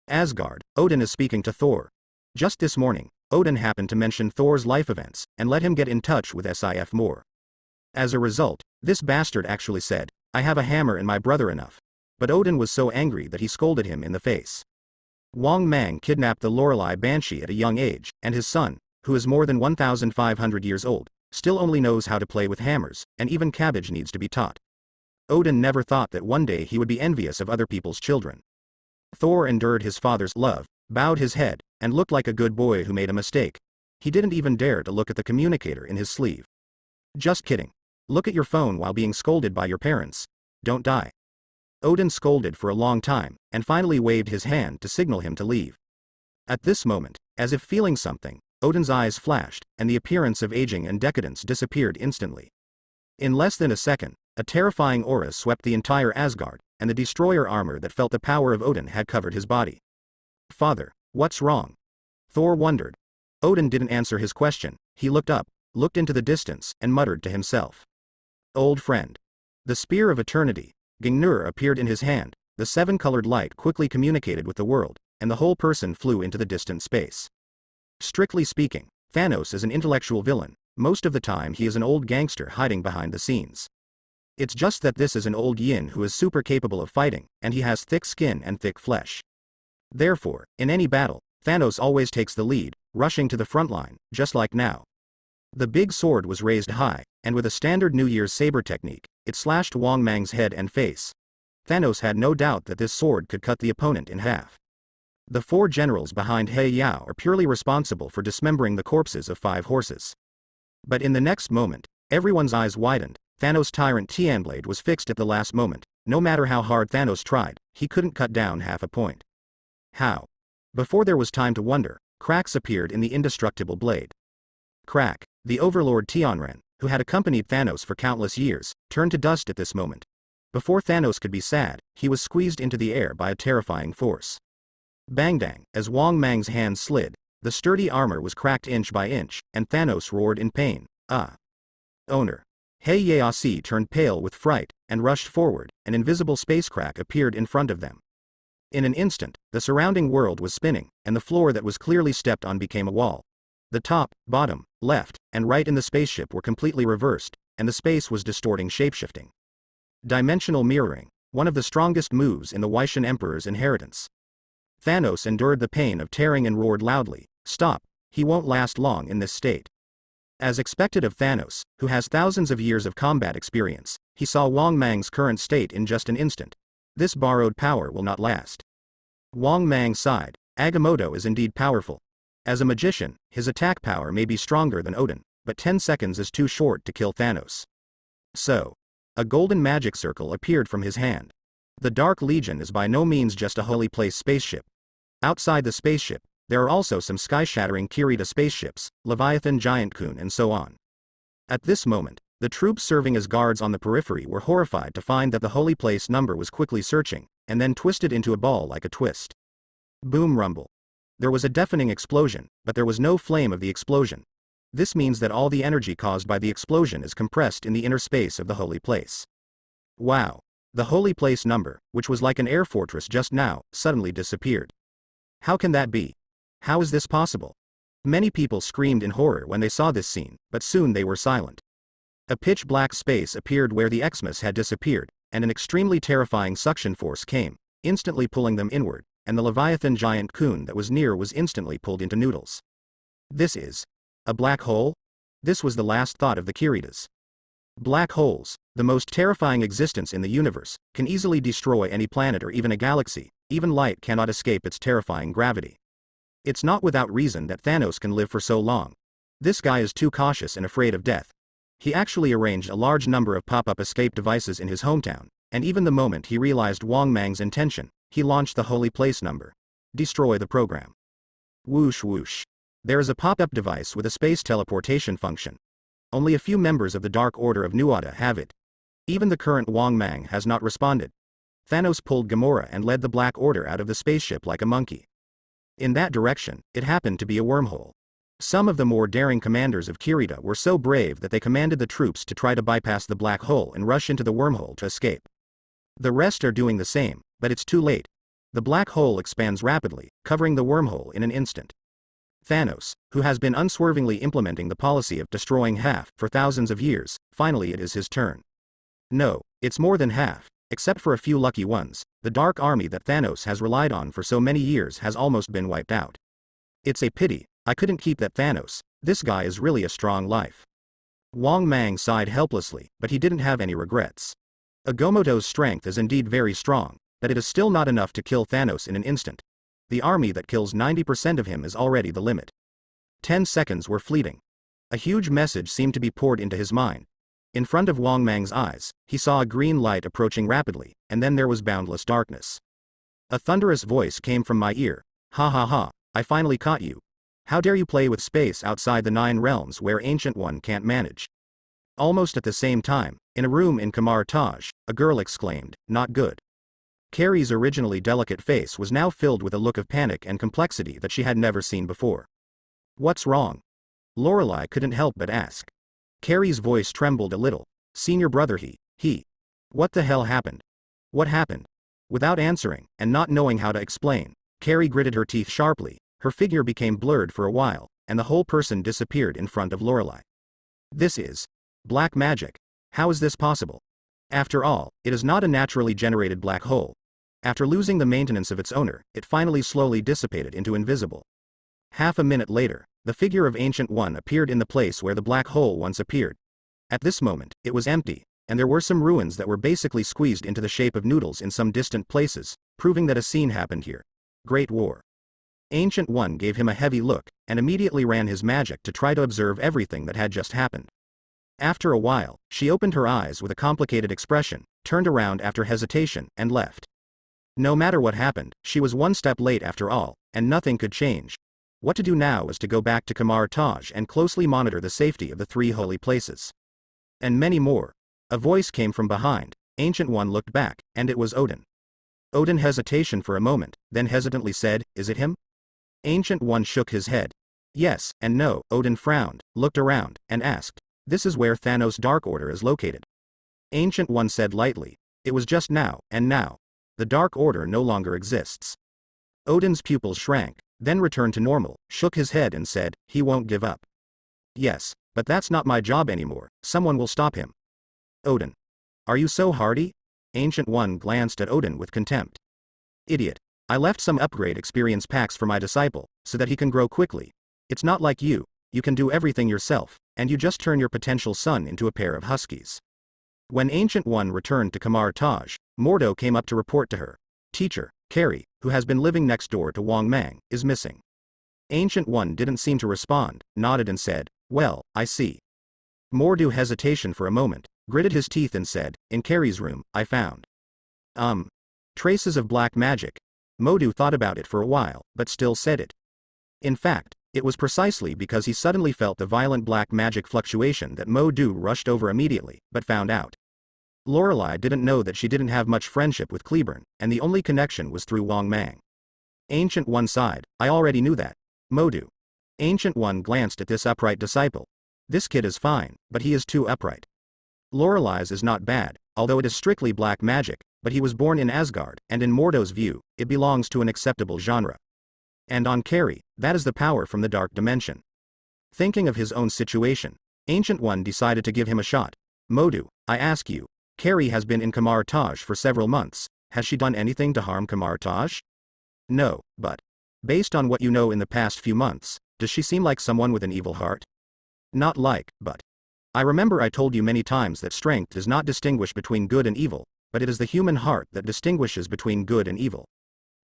Asgard, Odin is speaking to Thor. Just this morning, Odin happened to mention Thor's life events, and let him get in touch with Sif more. As a result, this bastard actually said, "I have a hammer and my brother enough." But Odin was so angry that he scolded him in the face. Wang Mang kidnapped the Lorelei Banshee at a young age, and his son, who is more than 1,500 years old, still only knows how to play with hammers, and even cabbage needs to be taught. Odin never thought that one day he would be envious of other people's children. Thor endured his father's love, bowed his head, and looked like a good boy who made a mistake. He didn't even dare to look at the communicator in his sleeve. Just kidding. Look at your phone while being scolded by your parents. Don't die. Odin scolded for a long time, and finally waved his hand to signal him to leave. At this moment, as if feeling something, Odin's eyes flashed, and the appearance of aging and decadence disappeared instantly. In less than a second, a terrifying aura swept the entire Asgard, and the destroyer armor that felt the power of Odin had covered his body. "Father, what's wrong?" Thor wondered. Odin didn't answer his question. He looked up, looked into the distance, and muttered to himself. "Old friend." The spear of eternity, Gungnir, appeared in his hand. The seven-colored light quickly communicated with the world, and the whole person flew into the distant space. Strictly speaking, Thanos is an intellectual villain. Most of the time he is an old gangster hiding behind the scenes. It's just that this is an old yin who is super capable of fighting, and he has thick skin and thick flesh. Therefore, in any battle, Thanos always takes the lead, rushing to the front line, just like now. The big sword was raised high, and with a standard New Year's saber technique, it slashed Wang Mang's head and face. Thanos had no doubt that this sword could cut the opponent in half. The four generals behind He Yao are purely responsible for dismembering the corpses of 5 horses. But in the next moment, everyone's eyes widened. Thanos' tyrant Tianblade was fixed at the last moment. No matter how hard Thanos tried, he couldn't cut down half a point. How? Before there was time to wonder, cracks appeared in the indestructible blade. Crack, the overlord Tianren, who had accompanied Thanos for countless years, turned to dust at this moment. Before Thanos could be sad, he was squeezed into the air by a terrifying force. Bang-dang, as Wang Mang's hand slid, the sturdy armor was cracked inch by inch, and Thanos roared in pain. "Ah!" Owner. He Yao turned pale with fright, and rushed forward. An invisible space crack appeared in front of them. In an instant, the surrounding world was spinning, and the floor that was clearly stepped on became a wall. The top, bottom, left, and right in the spaceship were completely reversed, and the space was distorting shapeshifting. Dimensional mirroring, one of the strongest moves in the Weixin Emperor's inheritance. Thanos endured the pain of tearing and roared loudly, "Stop, he won't last long in this state." As expected of Thanos, who has thousands of years of combat experience, he saw Wang Mang's current state in just an instant. This borrowed power will not last. Wang Mang sighed. Agamotto is indeed powerful. As a magician, his attack power may be stronger than Odin, but 10 seconds is too short to kill Thanos. So, a golden magic circle appeared from his hand. The Dark Legion is by no means just a holy place spaceship. Outside the spaceship, there are also some sky-shattering Kirita spaceships, Leviathan Giant Kun and so on. At this moment, the troops serving as guards on the periphery were horrified to find that the holy place number was quickly searching, and then twisted into a ball like a twist. Boom rumble. There was a deafening explosion, but there was no flame of the explosion. This means that all the energy caused by the explosion is compressed in the inner space of the holy place. Wow. The holy place number, which was like an air fortress just now, suddenly disappeared. How can that be? How is this possible? Many people screamed in horror when they saw this scene, but soon they were silent. A pitch-black space appeared where the Xmas had disappeared, and an extremely terrifying suction force came, instantly pulling them inward, and the Leviathan Giant Kun that was near was instantly pulled into noodles. This is a black hole? This was the last thought of the Kiritas. Black holes, the most terrifying existence in the universe, can easily destroy any planet or even a galaxy. Even light cannot escape its terrifying gravity. It's not without reason that Thanos can live for so long. This guy is too cautious and afraid of death. He actually arranged a large number of pop-up escape devices in his hometown, and even the moment he realized Wang Mang's intention, he launched the holy place number. Destroy the program. Whoosh whoosh. There is a pop-up device with a space teleportation function. Only a few members of the Dark Order of Nuada have it. Even the current Wang Mang has not responded. Thanos pulled Gamora and led the Black Order out of the spaceship like a monkey. In that direction, it happened to be a wormhole. Some of the more daring commanders of Kirita were so brave that they commanded the troops to try to bypass the black hole and rush into the wormhole to escape. The rest are doing the same, but it's too late. The black hole expands rapidly, covering the wormhole in an instant. Thanos, who has been unswervingly implementing the policy of destroying half for thousands of years, finally it is his turn. No, it's more than half. Except for a few lucky ones, the dark army that Thanos has relied on for so many years has almost been wiped out. It's a pity, I couldn't keep that Thanos, this guy is really a strong life. Wang Mang sighed helplessly, but he didn't have any regrets. Agamotto's strength is indeed very strong, but it is still not enough to kill Thanos in an instant. The army that kills 90% of him is already the limit. 10 seconds were fleeting. A huge message seemed to be poured into his mind. In front of Wang Mang's eyes, he saw a green light approaching rapidly, and then there was boundless darkness. A thunderous voice came from my ear. Ha ha ha, I finally caught you. How dare you play with space outside the 9 realms where Ancient One can't manage. Almost at the same time, in a room in Kamar Taj, a girl exclaimed, not good. Carrie's originally delicate face was now filled with a look of panic and complexity that she had never seen before. What's wrong? Lorelei couldn't help but ask. Carrie's voice trembled a little. Senior brother he. What the hell happened? What happened? Without answering, and not knowing how to explain, Carrie gritted her teeth sharply, her figure became blurred for a while, and the whole person disappeared in front of Lorelei. This is black magic. How is this possible? After all, it is not a naturally generated black hole. After losing the maintenance of its owner, it finally slowly dissipated into invisible. Half a minute later, the figure of Ancient One appeared in the place where the black hole once appeared. At this moment, it was empty, and there were some ruins that were basically squeezed into the shape of noodles in some distant places, proving that a scene happened here. Great War. Ancient One gave him a heavy look, and immediately ran his magic to try to observe everything that had just happened. After a while, she opened her eyes with a complicated expression, turned around after hesitation, and left. No matter what happened, she was one step late after all, and nothing could change. What to do now was to go back to Kamar Taj and closely monitor the safety of the 3 holy places. And many more. A voice came from behind. Ancient One looked back, and it was Odin. Odin hesitation for a moment, then hesitantly said, is it him? Ancient One shook his head. Yes, and no. Odin frowned, looked around, and asked. This is where Thanos' Dark Order is located. Ancient One said lightly. It was just now, and now. The Dark Order no longer exists. Odin's pupils shrank, then returned to normal, shook his head and said, he won't give up. Yes, but that's not my job anymore, someone will stop him. Odin. Are you so hardy? Ancient One glanced at Odin with contempt. Idiot. I left some upgrade experience packs for my disciple, so that he can grow quickly. It's not like you can do everything yourself, and you just turn your potential son into a pair of huskies. When Ancient One returned to Kamar Taj, Mordo came up to report to her. Teacher, Carrie, who has been living next door to Wang Mang, is missing. Ancient One didn't seem to respond, nodded and said, well, I see. Mordo hesitation for a moment, gritted his teeth and said, in Carrie's room, I found. Traces of black magic. Mordo thought about it for a while, but still said it. In fact, it was precisely because he suddenly felt the violent black magic fluctuation that Mordo rushed over immediately, but found out. Lorelei didn't know that she didn't have much friendship with Cleburne, and the only connection was through Wang Mang. Ancient One sighed, I already knew that. Mordo. Ancient One glanced at this upright disciple. This kid is fine, but he is too upright. Lorelei's is not bad, although it is strictly black magic, but he was born in Asgard, and in Mordo's view, it belongs to an acceptable genre. And on Carrie, that is the power from the dark dimension. Thinking of his own situation, Ancient One decided to give him a shot. Mordo, I ask you, Carrie has been in Kamar Taj for several months, has she done anything to harm Kamar Taj? No, but based on what you know in the past few months, does she seem like someone with an evil heart? Not like, but. I remember I told you many times that strength does not distinguish between good and evil, but it is the human heart that distinguishes between good and evil.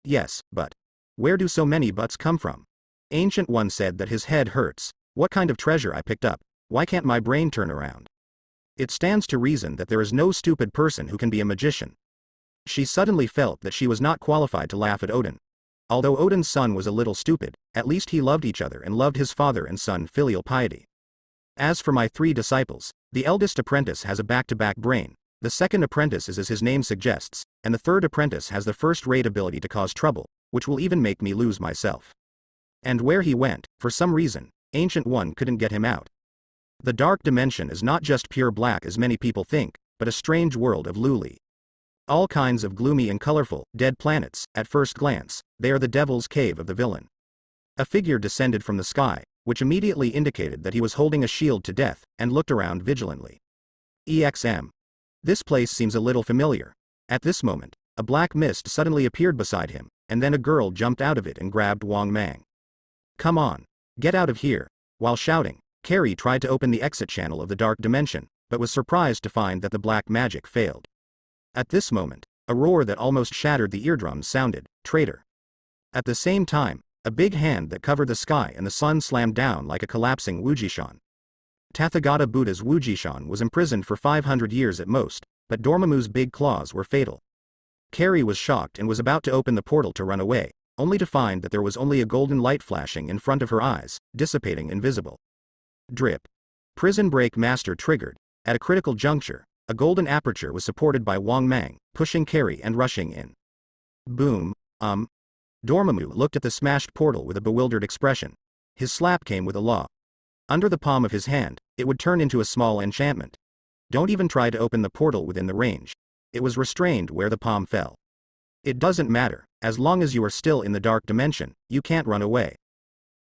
Yes, but. Where do so many buts come from? Ancient One said that his head hurts. What kind of treasure I picked up? Why can't my brain turn around? It stands to reason that there is no stupid person who can be a magician. She suddenly felt that she was not qualified to laugh at Odin. Although Odin's son was a little stupid, at least he loved each other and loved his father and son filial piety. As for my 3 disciples, the eldest apprentice has a back-to-back brain, the second apprentice is as his name suggests, and the third apprentice has the first-rate ability to cause trouble, which will even make me lose myself. And where he went, for some reason, Ancient One couldn't get him out. The dark dimension is not just pure black as many people think, but a strange world of luli. All kinds of gloomy and colorful, dead planets. At first glance, they are the devil's cave of the villain. A figure descended from the sky, which immediately indicated that he was holding a shield to death, and looked around vigilantly. EXM. This place seems a little familiar. At this moment, a black mist suddenly appeared beside him, and then a girl jumped out of it and grabbed Wang Mang. Come on. Get out of here. While shouting, Carrie tried to open the exit channel of the dark dimension, but was surprised to find that the black magic failed. At this moment, a roar that almost shattered the eardrums sounded, "Traitor." At the same time, a big hand that covered the sky and the sun slammed down like a collapsing Wujishan. Tathagata Buddha's Wujishan was imprisoned for 500 years at most, but Dormammu's big claws were fatal. Carrie was shocked and was about to open the portal to run away, only to find that there was only a golden light flashing in front of her eyes, dissipating invisible. Drip. Prison break master triggered. At a critical juncture, a golden aperture was supported by Wang Mang, pushing Carrie and rushing in. Boom. Dormammu looked at the smashed portal with a bewildered expression. His slap came with a law. Under the palm of his hand, it would turn into a small enchantment. Don't even try to open the portal within the range. It was restrained where the palm fell. It doesn't matter, as long as you are still in the dark dimension, you can't run away.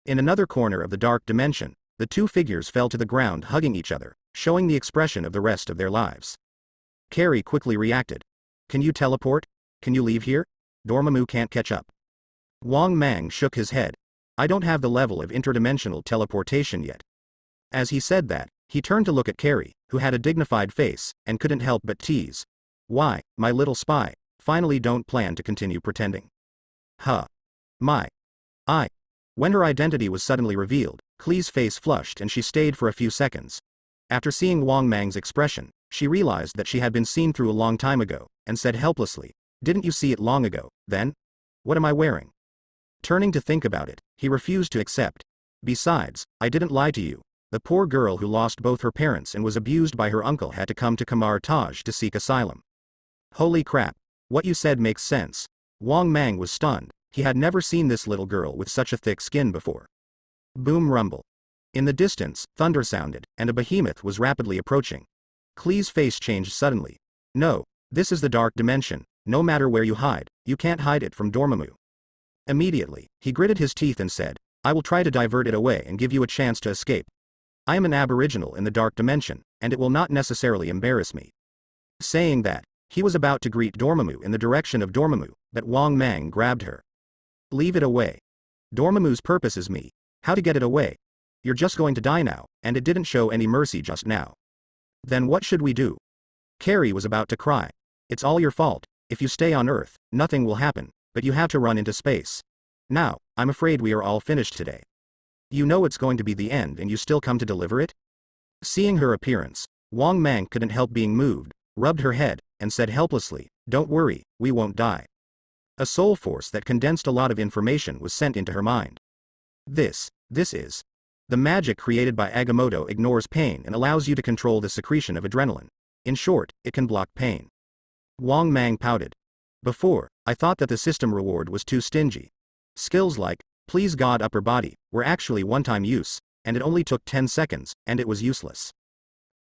In another corner of the dark dimension, the two figures fell to the ground hugging each other, showing the expression of the rest of their lives. Carrie quickly reacted. Can you teleport? Can you leave here? Dormammu can't catch up. Wang Mang shook his head. I don't have the level of interdimensional teleportation yet. As he said that, he turned to look at Carrie, who had a dignified face, and couldn't help but tease. Why, my little spy, finally don't plan to continue pretending. Huh. My. When her identity was suddenly revealed, Klee's face flushed and she stayed for a few seconds. After seeing Wang Mang's expression, she realized that she had been seen through a long time ago, and said helplessly, didn't you see it long ago, then? What am I wearing? Turning to think about it, he refused to accept. Besides, I didn't lie to you. The poor girl who lost both her parents and was abused by her uncle had to come to Kamar Taj to seek asylum. Holy crap. What you said makes sense. Wang Mang was stunned. He had never seen this little girl with such a thick skin before. Boom rumble. In the distance, thunder sounded, and a behemoth was rapidly approaching. Klee's face changed suddenly. No, this is the dark dimension. No matter where you hide, you can't hide it from Dormammu. Immediately, he gritted his teeth and said, I will try to divert it away and give you a chance to escape. I am an aboriginal in the dark dimension, and it will not necessarily embarrass me. Saying that, he was about to greet Dormammu in the direction of Dormammu, but Wang Mang grabbed her. Leave it away. Dormammu's purpose is me. How to get it away? You're just going to die now, and it didn't show any mercy just now. Then what should we do? Carrie was about to cry. It's all your fault. If you stay on Earth, nothing will happen, but you have to run into space. Now, I'm afraid we are all finished today. You know it's going to be the end and you still come to deliver it? Seeing her appearance, Wang Mang couldn't help being moved, rubbed her head, and said helplessly, don't worry, we won't die. A soul force that condensed a lot of information was sent into her mind. This is. The magic created by Agamotto ignores pain and allows you to control the secretion of adrenaline. In short, it can block pain. Wang Mang pouted. Before, I thought that the system reward was too stingy. Skills like, please God upper body, were actually one-time use, and it only took 10 seconds, and it was useless.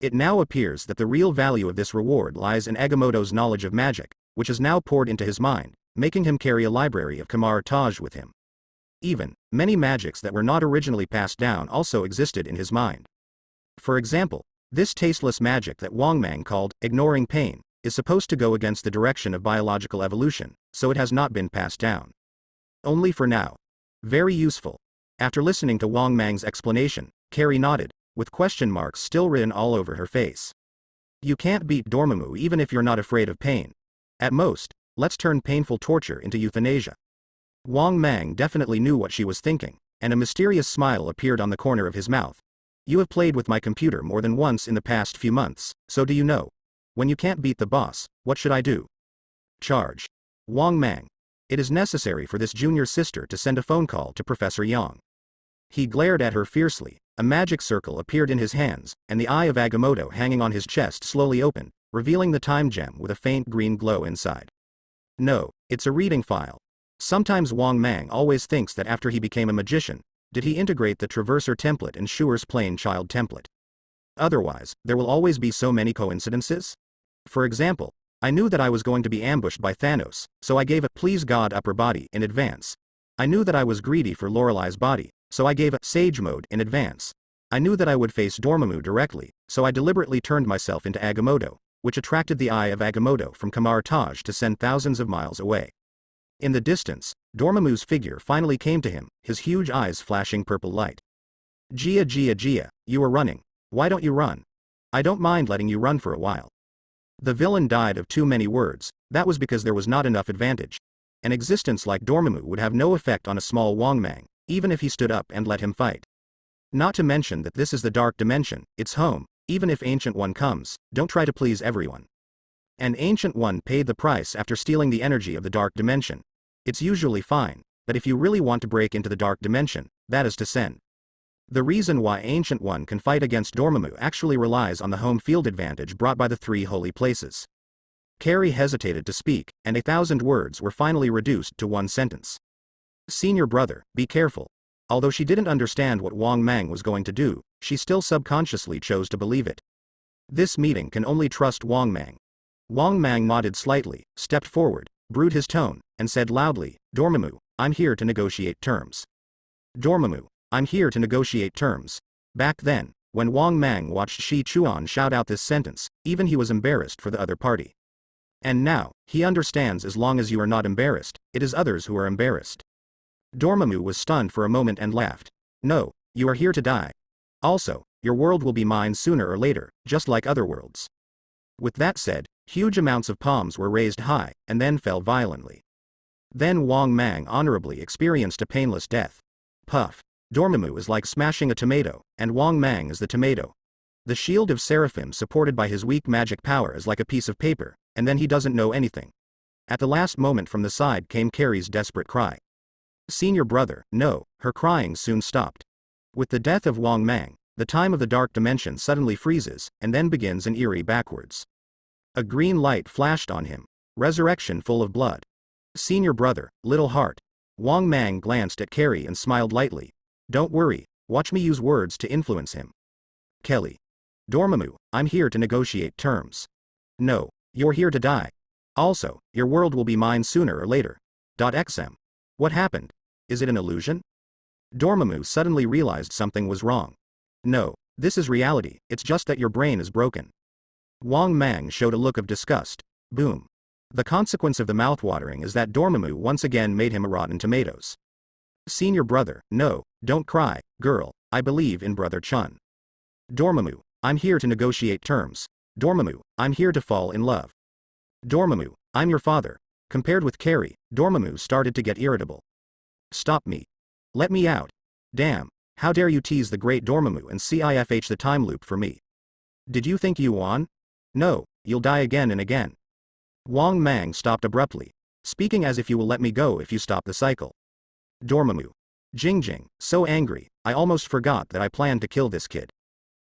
It now appears that the real value of this reward lies in Agamotto's knowledge of magic, which is now poured into his mind, making him carry a library of Kamar Taj with him. Even, many magics that were not originally passed down also existed in his mind. For example, this tasteless magic that Wang Mang called, ignoring pain, is supposed to go against the direction of biological evolution, so it has not been passed down. Only for now. Very useful. After listening to Wang Mang's explanation, Carrie nodded, with question marks still written all over her face. You can't beat Dormammu even if you're not afraid of pain. At most, let's turn painful torture into euthanasia. Wang Mang definitely knew what she was thinking, and a mysterious smile appeared on the corner of his mouth. You have played with my computer more than once in the past few months, so do you know? When you can't beat the boss, what should I do? Charge. Wang Mang. It is necessary for this junior sister to send a phone call to Professor Yang. He glared at her fiercely, a magic circle appeared in his hands, and the eye of Agamotto hanging on his chest slowly opened, revealing the time gem with a faint green glow inside. No, it's a reading file. Sometimes Wang Mang always thinks that after he became a magician, did he integrate the Traverser template and Schuer's plain child template. Otherwise, there will always be so many coincidences. For example, I knew that I was going to be ambushed by Thanos, so I gave a please God upper body in advance. I knew that I was greedy for Lorelei's body, so I gave a sage mode in advance. I knew that I would face Dormammu directly, so I deliberately turned myself into Agamotto, which attracted the eye of Agamotto from Kamar Taj to send thousands of miles away. In the distance, Dormammu's figure finally came to him, his huge eyes flashing purple light. Gia, you are running. Why don't you run? I don't mind letting you run for a while. The villain died of too many words, that was because there was not enough advantage. An existence like Dormammu would have no effect on a small Wongmang, even if he stood up and let him fight. Not to mention that this is the Dark Dimension, its home, even if Ancient One comes, don't try to please everyone. An Ancient One paid the price after stealing the energy of the Dark Dimension. It's usually fine, but if you really want to break into the Dark Dimension, that is to send. The reason why Ancient One can fight against Dormammu actually relies on the home field advantage brought by the 3 holy places. Carrie hesitated to speak, and 1,000 words were finally reduced to 1 sentence. Senior brother, be careful. Although she didn't understand what Wong Mang was going to do, she still subconsciously chose to believe it. This meeting can only trust Wong Mang. Wong Mang nodded slightly, stepped forward, brewed his tone, and said loudly, Dormammu, I'm here to negotiate terms. Dormammu, I'm here to negotiate terms. Back then, when Wong Mang watched Shi Chuan shout out this sentence, even he was embarrassed for the other party. And now, he understands as long as you are not embarrassed, it is others who are embarrassed. Dormammu was stunned for a moment and laughed. No, you are here to die. Also, your world will be mine sooner or later, just like other worlds. With that said, huge amounts of palms were raised high, and then fell violently. Then Wong Mang honorably experienced a painless death. Puff. Dormammu is like smashing a tomato, and Wong Mang is the tomato. The shield of Seraphim supported by his weak magic power is like a piece of paper, and then he doesn't know anything. At the last moment from the side came Carrie's desperate cry. Senior brother, no, her crying soon stopped. With the death of Wong Mang, the time of the Dark Dimension suddenly freezes, and then begins an eerie backwards. A green light flashed on him. Resurrection full of blood. Senior brother, little heart. Wong Mang glanced at Carrie and smiled lightly. Don't worry, watch me use words to influence him. Kelly. Dormammu, I'm here to negotiate terms. No, you're here to die. Also, your world will be mine sooner or later. XM. What happened? Is it an illusion? Dormammu suddenly realized something was wrong. No, this is reality, it's just that your brain is broken. Wong Mang showed a look of disgust. Boom. The consequence of the mouthwatering is that Dormammu once again made him a rotten tomatoes. Senior brother, no, don't cry, girl, I believe in Brother Chun. Dormammu, I'm here to negotiate terms. Dormammu, I'm here to fall in love. Dormammu, I'm your father. Compared with Carrie, Dormammu started to get irritable. Stop me. Let me out. Damn, how dare you tease the great Dormammu and CIFH the time loop for me. Did you think you won? No, you'll die again and again. Wong Mang stopped abruptly, speaking as if you will let me go if you stop the cycle. Dormammu. Jing, so angry, I almost forgot that I planned to kill this kid.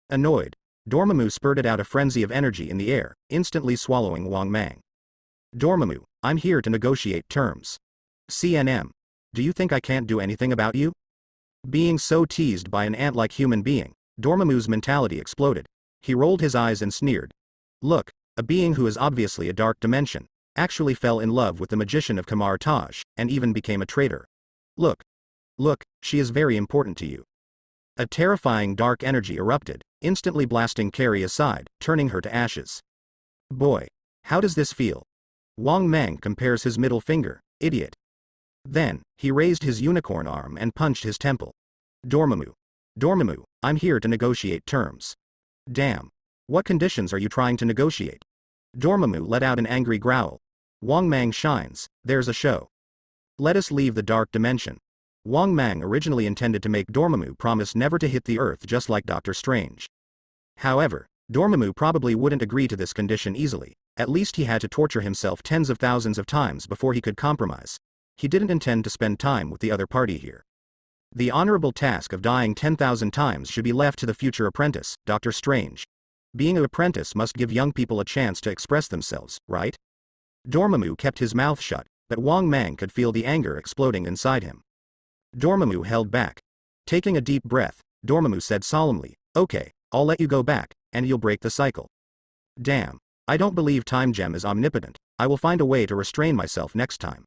Annoyed, Dormammu spurted out a frenzy of energy in the air, instantly swallowing Wong Mang. Dormammu, I'm here to negotiate terms. CNM. Do you think I can't do anything about you? Being so teased by an ant-like human being, Dormammu's mentality exploded. He rolled his eyes and sneered. Look, a being who is obviously a dark dimension, actually fell in love with the magician of Kamar Taj, and even became a traitor. Look, she is very important to you. A terrifying dark energy erupted, instantly blasting Carrie aside, turning her to ashes. Boy, how does this feel? Wong Mang compares his middle finger, idiot. Then, he raised his unicorn arm and punched his temple. Dormammu, I'm here to negotiate terms. Damn. What conditions are you trying to negotiate? Dormammu let out an angry growl. Wong Mang shines, there's a show. Let us leave the dark dimension. Wong Mang originally intended to make Dormammu promise never to hit the earth just like Doctor Strange. However, Dormammu probably wouldn't agree to this condition easily, at least he had to torture himself tens of thousands of times before he could compromise. He didn't intend to spend time with the other party here. The honorable task of dying 10,000 times should be left to the future apprentice, Doctor Strange. Being an apprentice must give young people a chance to express themselves, right? Dormammu kept his mouth shut, but Wong Mang could feel the anger exploding inside him. Dormammu held back. Taking a deep breath, Dormammu said solemnly, okay, I'll let you go back, and you'll break the cycle. Damn. I don't believe Time Gem is omnipotent. I will find a way to restrain myself next time.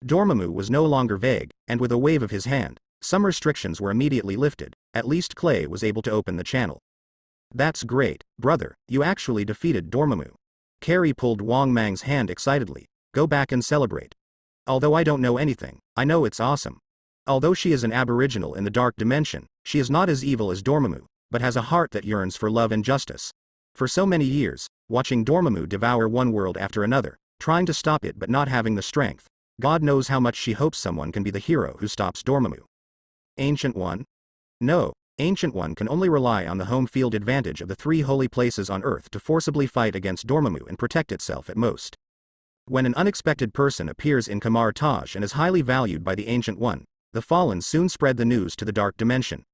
Dormammu was no longer vague, and with a wave of his hand, some restrictions were immediately lifted. At least Clay was able to open the channel. That's great, brother, you actually defeated Dormammu. Carrie pulled Wang Mang's hand excitedly. Go back and celebrate. Although I don't know anything, I know it's awesome. Although she is an aboriginal in the dark dimension, she is not as evil as Dormammu, but has a heart that yearns for love and justice. For so many years, watching Dormammu devour one world after another, trying to stop it but not having the strength, God knows how much she hopes someone can be the hero who stops Dormammu. Ancient One? No, Ancient One can only rely on the home field advantage of the 3 holy places on Earth to forcibly fight against Dormammu and protect itself at most. When an unexpected person appears in Kamar Taj and is highly valued by the Ancient One, the Fallen soon spread the news to the Dark Dimension.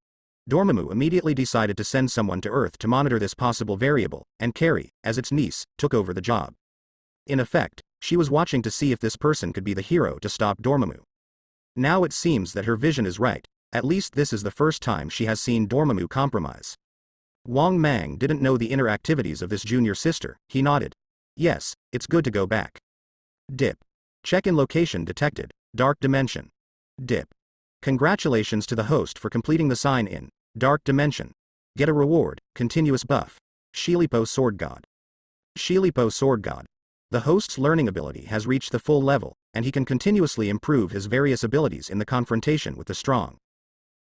Dormammu immediately decided to send someone to Earth to monitor this possible variable, and Carrie, as its niece, took over the job. In effect, she was watching to see if this person could be the hero to stop Dormammu. Now it seems that her vision is right, at least this is the first time she has seen Dormammu compromise. Wang Mang didn't know the inner activities of this junior sister. He nodded. Yes, it's good to go back. Dip. Check-in location detected, Dark Dimension. Dip. Congratulations to the host for completing the sign-in, Dark Dimension. Get a reward, continuous buff. Shilipo Sword God. Shilipo Sword God. The host's learning ability has reached the full level, and he can continuously improve his various abilities in the confrontation with the strong.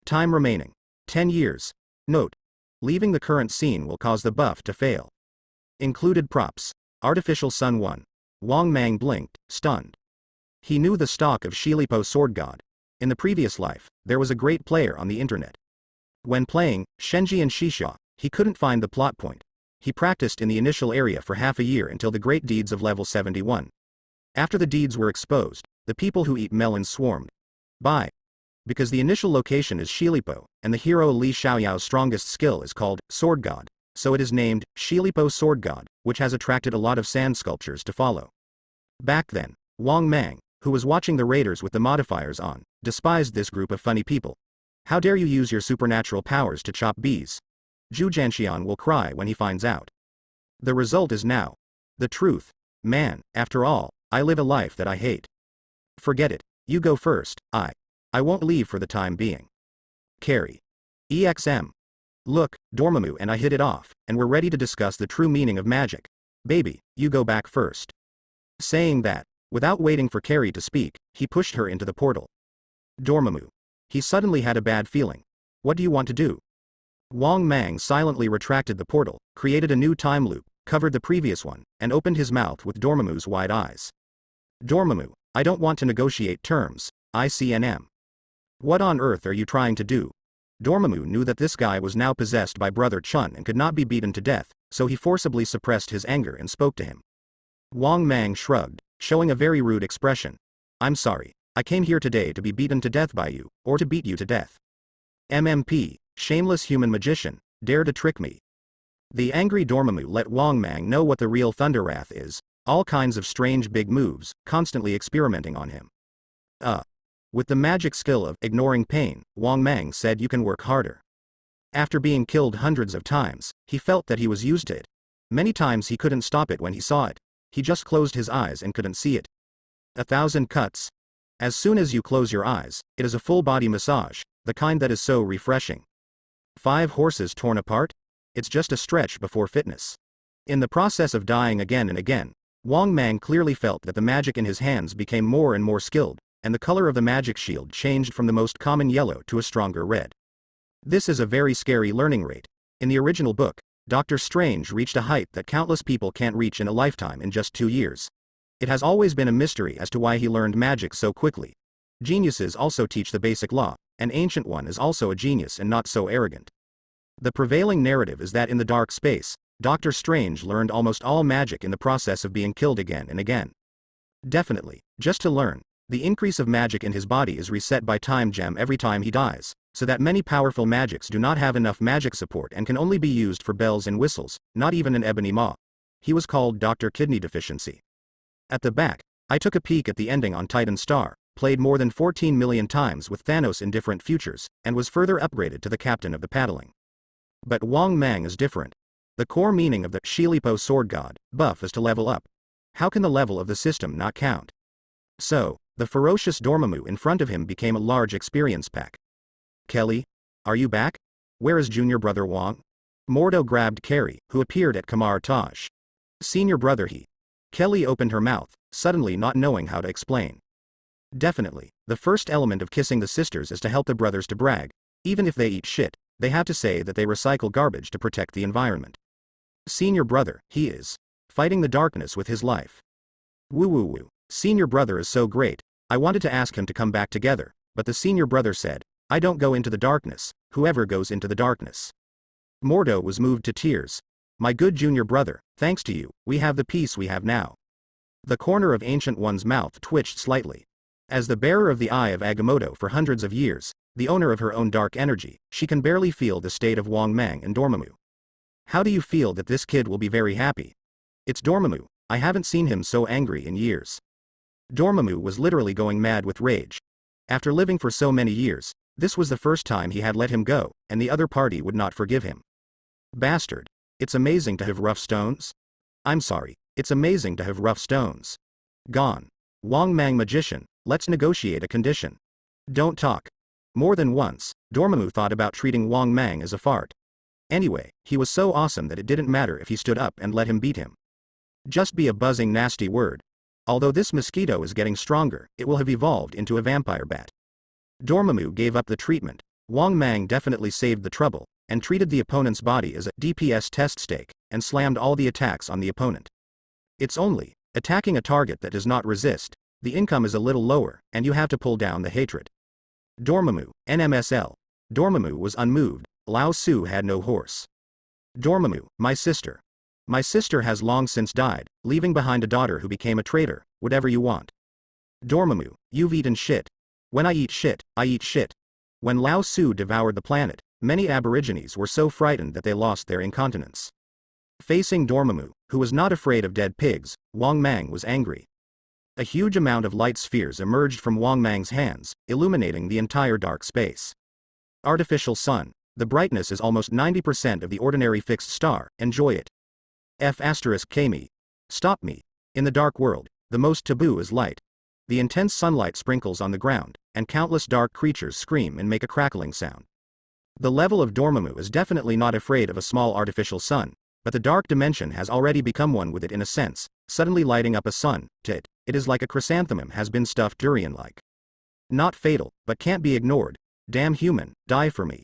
Time remaining. 10 years. Note. Leaving the current scene will cause the buff to fail. Included props. Artificial Sun 1. Wang Mang blinked, stunned. He knew the stock of Shilipo Sword God. In the previous life, there was a great player on the internet. When playing Shenji and Shisha, he couldn't find the plot point. He practiced in the initial area for half a year until the great deeds of level 71. After the deeds were exposed, the people who eat melons swarmed. By. Because the initial location is Shilipo, and the hero Li Xiaoyao's strongest skill is called Sword God, so it is named Shilipo Sword God, which has attracted a lot of sand sculptures to follow. Back then, Wang Mang, who was watching the raiders with the modifiers on, despised this group of funny people. How dare you use your supernatural powers to chop bees? Zhu Jianxian will cry when he finds out. The result is now. The truth. Man, after all, I live a life that I hate. Forget it, you go first, I won't leave for the time being. Carrie. EXM. Look, Dormammu and I hit it off, and we're ready to discuss the true meaning of magic. Baby, you go back first. Saying that, without waiting for Carrie to speak, he pushed her into the portal. Dormammu. He suddenly had a bad feeling. What do you want to do? Wang Mang silently retracted the portal, created a new time loop, covered the previous one, and opened his mouth with Dormammu's wide eyes. Dormammu, I don't want to negotiate terms, ICNM. What on earth are you trying to do? Dormammu knew that this guy was now possessed by Brother Chun and could not be beaten to death, so he forcibly suppressed his anger and spoke to him. Wang Mang shrugged, showing a very rude expression. I'm sorry, I came here today to be beaten to death by you, or to beat you to death. MMP, shameless human magician, dare to trick me. The angry Dormammu let Wang Mang know what the real Thunder Wrath is, all kinds of strange big moves, constantly experimenting on him. With the magic skill of ignoring pain, Wang Mang said you can work harder. After being killed hundreds of times, he felt that he was used to it. Many times he couldn't stop it when he saw it. He just closed his eyes and couldn't see it. 1,000 cuts. As soon as you close your eyes, it is a full body massage, the kind that is so refreshing. 5 horses torn apart? It's just a stretch before fitness. In the process of dying again and again, Wang Mang clearly felt that the magic in his hands became more and more skilled, and the color of the magic shield changed from the most common yellow to a stronger red. This is a very scary learning rate. In the original book, Dr. Strange reached a height that countless people can't reach in a lifetime in just 2 years. It has always been a mystery as to why he learned magic so quickly. Geniuses also teach the basic law, an Ancient One is also a genius and not so arrogant. The prevailing narrative is that in the dark space, Dr. Strange learned almost all magic in the process of being killed again and again. Definitely, just to learn. The increase of magic in his body is reset by time gem every time he dies, so that many powerful magics do not have enough magic support and can only be used for bells and whistles, not even an ebony maw. He was called Dr. Kidney Deficiency. At the back, I took a peek at the ending on Titan Star, played more than 14 million times with Thanos in different futures, and was further upgraded to the captain of the paddling. But Wang Mang is different. The core meaning of the Shilipo Sword God buff is to level up. How can the level of the system not count? So, the ferocious Dormammu in front of him became a large experience pack. Kelly? Are you back? Where is junior brother Wong? Mordo grabbed Carrie, who appeared at Kamar Taj. Senior brother he. Kelly opened her mouth, suddenly not knowing how to explain. Definitely, the first element of kissing the sisters is to help the brothers to brag. Even if they eat shit, they have to say that they recycle garbage to protect the environment. Senior brother, he is fighting the darkness with his life. Woo woo woo. Senior brother is so great. I wanted to ask him to come back together, but the senior brother said, I don't go into the darkness, whoever goes into the darkness. Mordo was moved to tears. My good junior brother, thanks to you, we have the peace we have now. The corner of Ancient One's mouth twitched slightly. As the bearer of the Eye of Agamotto for hundreds of years, the owner of her own dark energy, she can barely feel the state of Wong Mang and Dormammu. How do you feel that this kid will be very happy? It's Dormammu, I haven't seen him so angry in years. Dormammu was literally going mad with rage. After living for so many years, this was the first time he had let him go, and the other party would not forgive him. Bastard. It's amazing to have rough stones? I'm sorry, it's amazing to have rough stones. Gone. Wong Mang magician, let's negotiate a condition. Don't talk. More than once, Dormammu thought about treating Wong Mang as a fart. Anyway, he was so awesome that it didn't matter if he stood up and let him beat him. Just be a buzzing nasty word. Although this mosquito is getting stronger, it will have evolved into a vampire bat. Dormammu gave up the treatment. Wong Mang definitely saved the trouble, and treated the opponent's body as a DPS test stake, and slammed all the attacks on the opponent. It's only attacking a target that does not resist, the income is a little lower, and you have to pull down the hatred. Dormammu, NMSL. Dormammu was unmoved, Lao Tzu had no horse. Dormammu, my sister. My sister has long since died, leaving behind a daughter who became a traitor, whatever you want. Dormammu, you've eaten shit. When I eat shit, I eat shit. When Lao Tzu devoured the planet, many aborigines were so frightened that they lost their incontinence. Facing Dormammu, who was not afraid of dead pigs, Wong Mang was angry. A huge amount of light spheres emerged from Wong Mang's hands, illuminating the entire dark space. Artificial sun. The brightness is almost 90% of the ordinary fixed star, enjoy it. F*Kmi. Stop me. In the dark world, the most taboo is light. The intense sunlight sprinkles on the ground, and countless dark creatures scream and make a crackling sound. The level of Dormammu is definitely not afraid of a small artificial sun, but the dark dimension has already become one with it in a sense, suddenly lighting up a sun, to it, it is like a chrysanthemum has been stuffed durian-like. Not fatal, but can't be ignored. Damn human, die for me.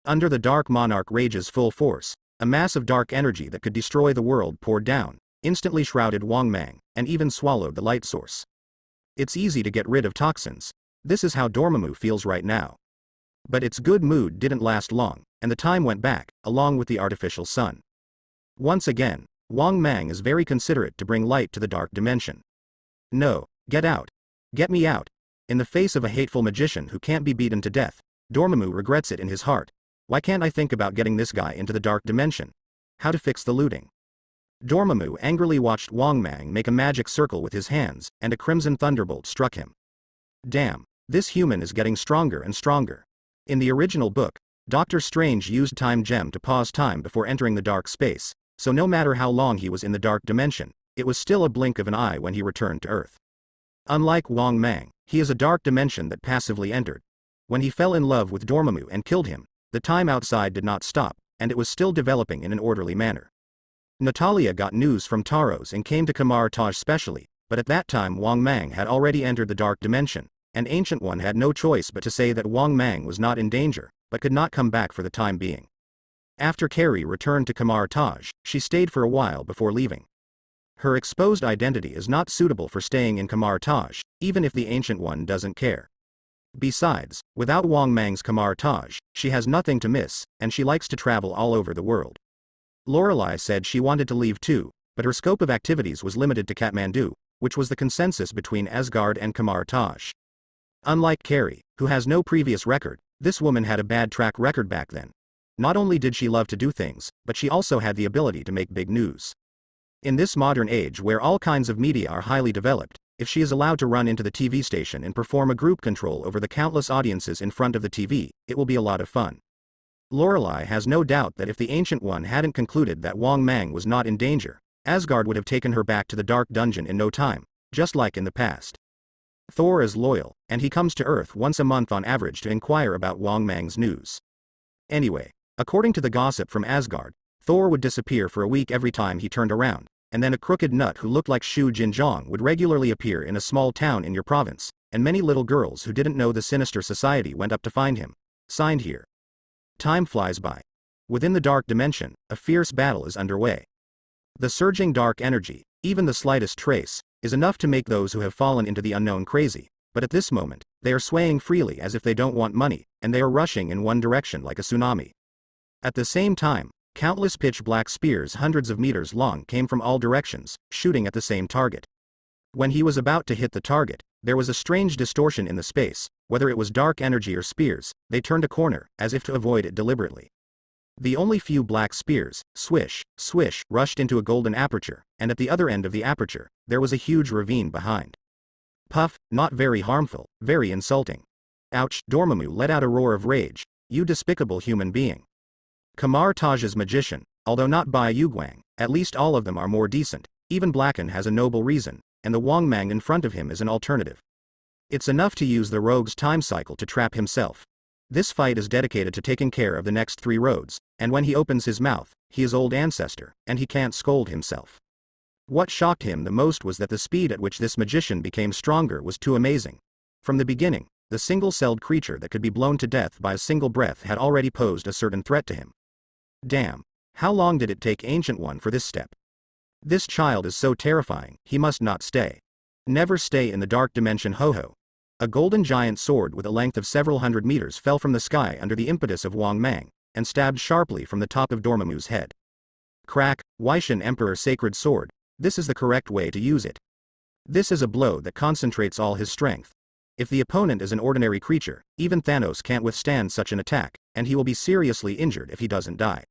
Under the Dark Monarch rage's full force, a mass of dark energy that could destroy the world poured down, instantly shrouded Wong Mang, and even swallowed the light source. It's easy to get rid of toxins. This is how Dormammu feels right now. But its good mood didn't last long, and the time went back, along with the artificial sun. Once again, Wong Mang is very considerate to bring light to the dark dimension. No, get out. Get me out. In the face of a hateful magician who can't be beaten to death, Dormammu regrets it in his heart. Why can't I think about getting this guy into the dark dimension? How to fix the looting? Dormammu angrily watched Wong Mang make a magic circle with his hands, and a crimson thunderbolt struck him. Damn, this human is getting stronger and stronger. In the original book, Doctor Strange used Time Gem to pause time before entering the dark space, so no matter how long he was in the dark dimension, it was still a blink of an eye when he returned to Earth. Unlike Wong Mang, he is a dark dimension that passively entered. When he fell in love with Dormammu and killed him, the time outside did not stop, and it was still developing in an orderly manner. Natalia got news from Taros and came to Kamar Taj specially, but at that time Wong Mang had already entered the dark dimension, and Ancient One had no choice but to say that Wong Mang was not in danger, but could not come back for the time being. After Carrie returned to Kamar Taj, she stayed for a while before leaving. Her exposed identity is not suitable for staying in Kamar Taj, even if the Ancient One doesn't care. Besides, without Wong Mang's Kamar Taj, she has nothing to miss, and she likes to travel all over the world. Lorelei said she wanted to leave too, but her scope of activities was limited to Kathmandu, which was the consensus between Asgard and Kamar Taj. Unlike Carrie, who has no previous record, this woman had a bad track record back then. Not only did she love to do things, but she also had the ability to make big news. In this modern age where all kinds of media are highly developed, if she is allowed to run into the TV station and perform a group control over the countless audiences in front of the TV, it will be a lot of fun. Lorelei has no doubt that if the Ancient One hadn't concluded that Wang Mang was not in danger, Asgard would have taken her back to the Dark Dungeon in no time, just like in the past. Thor is loyal, and he comes to Earth once a month on average to inquire about Wang Mang's news. Anyway, according to the gossip from Asgard, Thor would disappear for a week every time he turned around, and then a crooked nut who looked like Shu Jinzhong would regularly appear in a small town in your province, and many little girls who didn't know the sinister society went up to find him. Signed here. Time flies by. Within the dark dimension, a fierce battle is underway. The surging dark energy, even the slightest trace, is enough to make those who have fallen into the unknown crazy, but at this moment, they are swaying freely as if they don't want money, and they are rushing in one direction like a tsunami. At the same time, countless pitch-black spears hundreds of meters long came from all directions, shooting at the same target. When he was about to hit the target, there was a strange distortion in the space. Whether it was dark energy or spears, they turned a corner, as if to avoid it deliberately. The only few black spears, swish, swish, rushed into a golden aperture, and at the other end of the aperture, there was a huge ravine behind. Puff, not very harmful, very insulting. Ouch, Dormammu let out a roar of rage. You despicable human being. Kamar Taj's magician, although not Bai Yuguang, at least all of them are more decent, even Blacken has a noble reason, and the Wang Mang in front of him is an alternative. It's enough to use the rogue's time cycle to trap himself. This fight is dedicated to taking care of the next 3 roads, and when he opens his mouth, he is old ancestor, and he can't scold himself. What shocked him the most was that the speed at which this magician became stronger was too amazing. From the beginning, the single-celled creature that could be blown to death by a single breath had already posed a certain threat to him. Damn. How long did it take Ancient One for this step? This child is so terrifying, he must not stay. Never stay in the dark dimension, ho-ho. A golden giant sword with a length of several hundred meters fell from the sky under the impetus of Wang Mang, and stabbed sharply from the top of Dormammu's head. Crack, Weishan Emperor Sacred Sword, this is the correct way to use it. This is a blow that concentrates all his strength. If the opponent is an ordinary creature, even Thanos can't withstand such an attack, and he will be seriously injured if he doesn't die.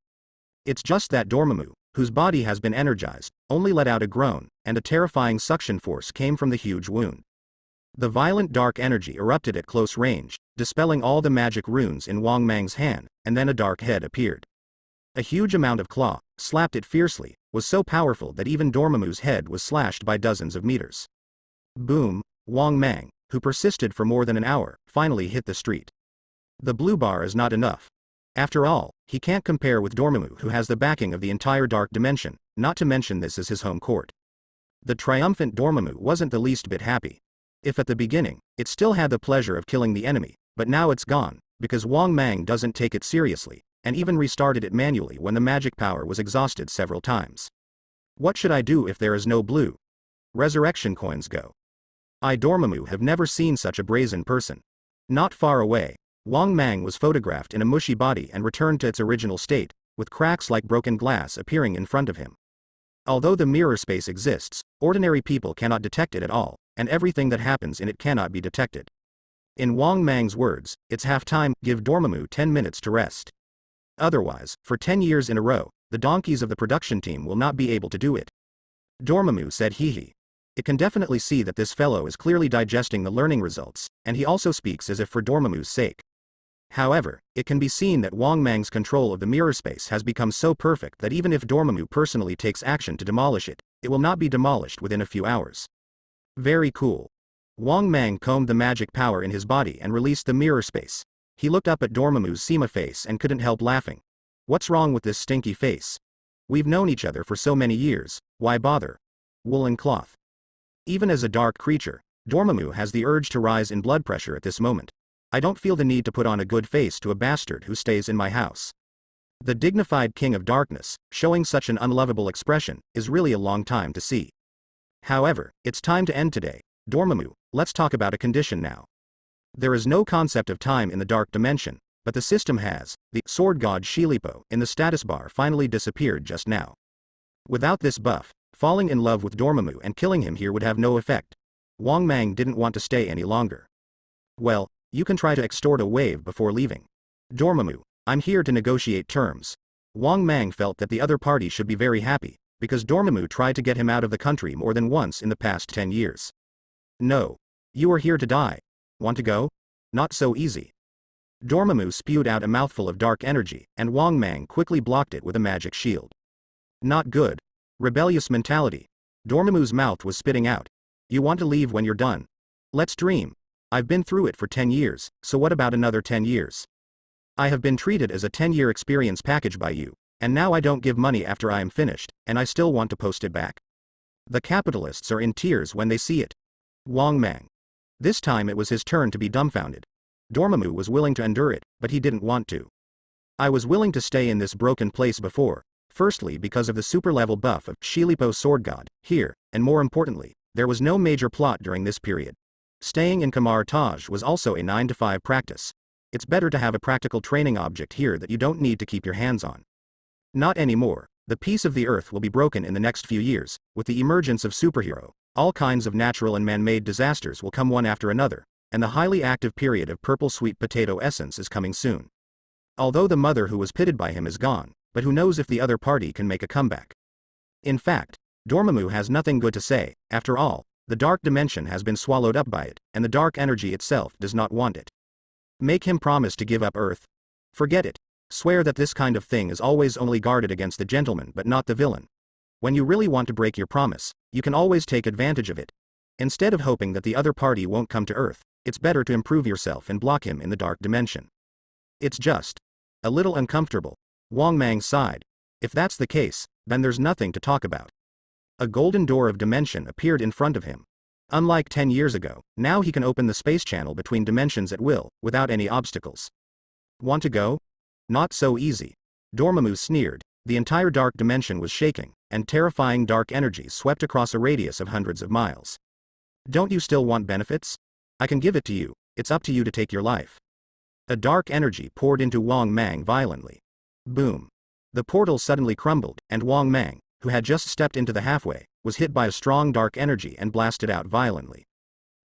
It's just that Dormammu, whose body has been energized, only let out a groan, and a terrifying suction force came from the huge wound. The violent dark energy erupted at close range, dispelling all the magic runes in Wang Mang's hand, and then a dark head appeared. A huge amount of claw, slapped it fiercely, was so powerful that even Dormammu's head was slashed by dozens of meters. Boom, Wang Mang, who persisted for more than an hour, finally hit the street. The blue bar is not enough. After all, he can't compare with Dormammu, who has the backing of the entire dark dimension, not to mention this is his home court. The triumphant Dormammu wasn't the least bit happy. If at the beginning, it still had the pleasure of killing the enemy, but now it's gone, because Wang Mang doesn't take it seriously, and even restarted it manually when the magic power was exhausted several times. What should I do if there is no blue? Resurrection coins go. I Dormammu have never seen such a brazen person. Not far away, Wang Mang was photographed in a mushy body and returned to its original state, with cracks like broken glass appearing in front of him. Although the mirror space exists, ordinary people cannot detect it at all, and everything that happens in it cannot be detected. In Wang Mang's words, it's half-time, give Dormammu 10 minutes to rest. Otherwise, for 10 years in a row, the donkeys of the production team will not be able to do it. Dormammu said hee. It can definitely see that this fellow is clearly digesting the learning results, and he also speaks as if for Dormammu's sake. However, it can be seen that Wang Mang's control of the mirror space has become so perfect that even if Dormammu personally takes action to demolish it, it will not be demolished within a few hours. Very cool. Wang Mang combed the magic power in his body and released the mirror space. He looked up at Dormammu's Sema face and couldn't help laughing. What's wrong with this stinky face? We've known each other for so many years, why bother? Woolen cloth. Even as a dark creature, Dormammu has the urge to rise in blood pressure at this moment. I don't feel the need to put on a good face to a bastard who stays in my house. The dignified King of Darkness, showing such an unlovable expression, is really a long time to see. However, it's time to end today. Dormammu, let's talk about a condition now. There is no concept of time in the dark dimension, but the system has. The sword god Shilipo in the status bar finally disappeared just now. Without this buff, falling in love with Dormammu and killing him here would have no effect. Wang Mang didn't want to stay any longer. Well, you can try to extort a wave before leaving. Dormammu, I'm here to negotiate terms. Wang Mang felt that the other party should be very happy, because Dormammu tried to get him out of the country more than once in the past 10 years. No. You are here to die. Want to go? Not so easy. Dormammu spewed out a mouthful of dark energy, and Wang Mang quickly blocked it with a magic shield. Not good. Rebellious mentality. Dormammu's mouth was spitting out. You want to leave when you're done? Let's dream. I've been through it for 10 years, so what about another 10 years? I have been treated as a 10-year experience package by you, and now I don't give money after I am finished, and I still want to post it back. The capitalists are in tears when they see it. Wang Mang. This time it was his turn to be dumbfounded. Dormammu was willing to endure it, but he didn't want to. I was willing to stay in this broken place before, firstly because of the super-level buff of Shilipo Sword God, here, and more importantly, there was no major plot during this period. Staying in Kamar Taj was also a 9-to-5 practice. It's better to have a practical training object here that you don't need to keep your hands on. Not anymore. The peace of the earth will be broken in the next few years, with the emergence of superhero. All kinds of natural and man-made disasters will come one after another, and the highly active period of purple sweet potato essence is coming soon. Although the mother who was pitted by him is gone, but who knows if the other party can make a comeback. In fact, Dormammu has nothing good to say. After all, the dark dimension has been swallowed up by it, and the dark energy itself does not want it. Make him promise to give up Earth? Forget it. Swear that this kind of thing is always only guarded against the gentleman but not the villain. When you really want to break your promise, you can always take advantage of it. Instead of hoping that the other party won't come to Earth, it's better to improve yourself and block him in the dark dimension. It's just a little uncomfortable. Wang Mang sighed. If that's the case, then there's nothing to talk about. A golden door of dimension appeared in front of him. Unlike 10 years ago, now he can open the space channel between dimensions at will, without any obstacles. Want to go? Not so easy. Dormammu sneered. The entire dark dimension was shaking, and terrifying dark energies swept across a radius of hundreds of miles. Don't you still want benefits? I can give it to you, it's up to you to take your life. A dark energy poured into Wang Mang violently. Boom. The portal suddenly crumbled, and Wang Mang, who had just stepped into the halfway, was hit by a strong dark energy and blasted out violently.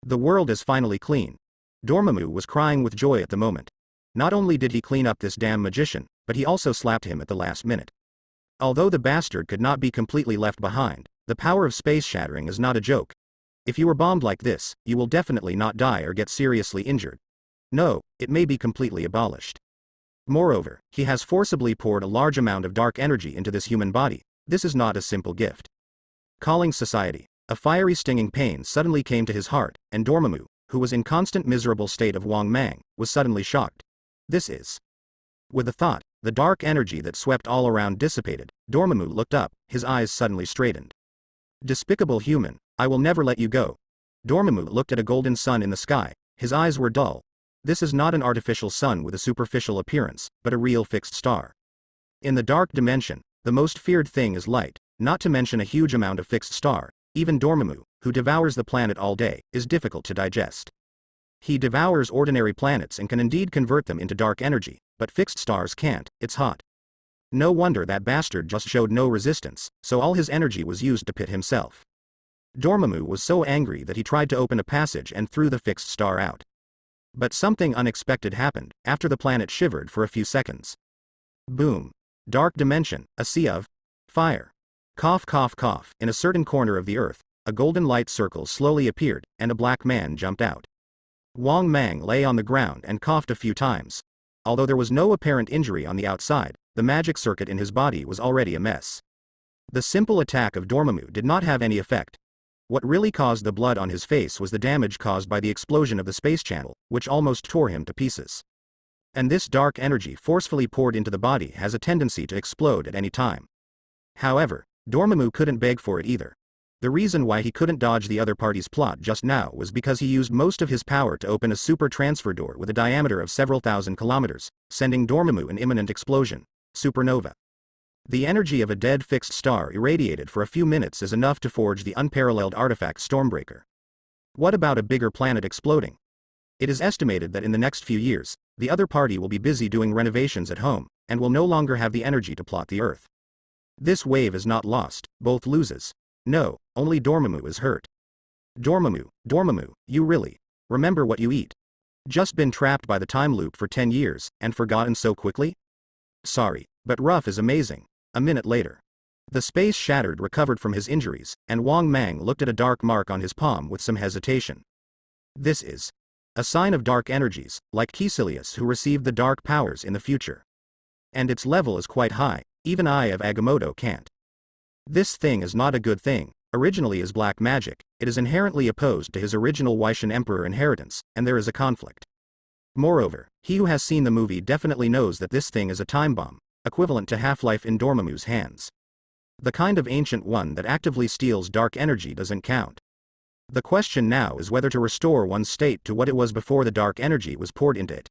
The world is finally clean. Dormammu was crying with joy at the moment. Not only did he clean up this damn magician, but he also slapped him at the last minute. Although the bastard could not be completely left behind, the power of space shattering is not a joke. If you were bombed like this, you will definitely not die or get seriously injured. No, it may be completely abolished. Moreover, he has forcibly poured a large amount of dark energy into this human body. This is not a simple gift. Calling society. A fiery stinging pain suddenly came to his heart, and Dormammu, who was in constant miserable state of Wang Mang, was suddenly shocked. This is. With the thought, the dark energy that swept all around dissipated, Dormammu looked up, his eyes suddenly straightened. Despicable human, I will never let you go. Dormammu looked at a golden sun in the sky, his eyes were dull. This is not an artificial sun with a superficial appearance, but a real fixed star. In the dark dimension, the most feared thing is light, not to mention a huge amount of fixed star. Even Dormammu, who devours the planet all day, is difficult to digest. He devours ordinary planets and can indeed convert them into dark energy, but fixed stars can't. It's hot. No wonder that bastard just showed no resistance, so all his energy was used to pit himself. Dormammu was so angry that he tried to open a passage and threw the fixed star out. But something unexpected happened, after the planet shivered for a few seconds. Boom. Dark dimension, a sea of fire. Cough cough cough. In a certain corner of the earth, a golden light circle slowly appeared, and a black man jumped out. Wang Mang lay on the ground and coughed a few times. Although there was no apparent injury on the outside, the magic circuit in his body was already a mess. The simple attack of Dormammu did not have any effect. What really caused the blood on his face was the damage caused by the explosion of the space channel, which almost tore him to pieces. And this dark energy forcefully poured into the body has a tendency to explode at any time. However, Dormammu couldn't beg for it either. The reason why he couldn't dodge the other party's plot just now was because he used most of his power to open a super transfer door with a diameter of several thousand kilometers, sending Dormammu an imminent explosion. Supernova. The energy of a dead fixed star irradiated for a few minutes is enough to forge the unparalleled artifact Stormbreaker. What about a bigger planet exploding? It is estimated that in the next few years, the other party will be busy doing renovations at home, and will no longer have the energy to plot the Earth. This wave is not lost, both loses. No, only Dormammu is hurt. Dormammu, you really remember what you eat? Just been trapped by the time loop for 10 years, and forgotten so quickly? Sorry, but Ruff is amazing. A minute later. The space shattered recovered from his injuries, and Wang Mang looked at a dark mark on his palm with some hesitation. This is A sign of dark energies, like Caecilius who received the dark powers in the future. And its level is quite high, even Eye of Agamotto can't. This thing is not a good thing. Originally is black magic, it is inherently opposed to his original Wycian Emperor inheritance, and there is a conflict. Moreover, he who has seen the movie definitely knows that this thing is a time bomb, equivalent to Half-Life in Dormammu's hands. The kind of ancient one that actively steals dark energy doesn't count. The question now is whether to restore one's state to what it was before the dark energy was poured into it.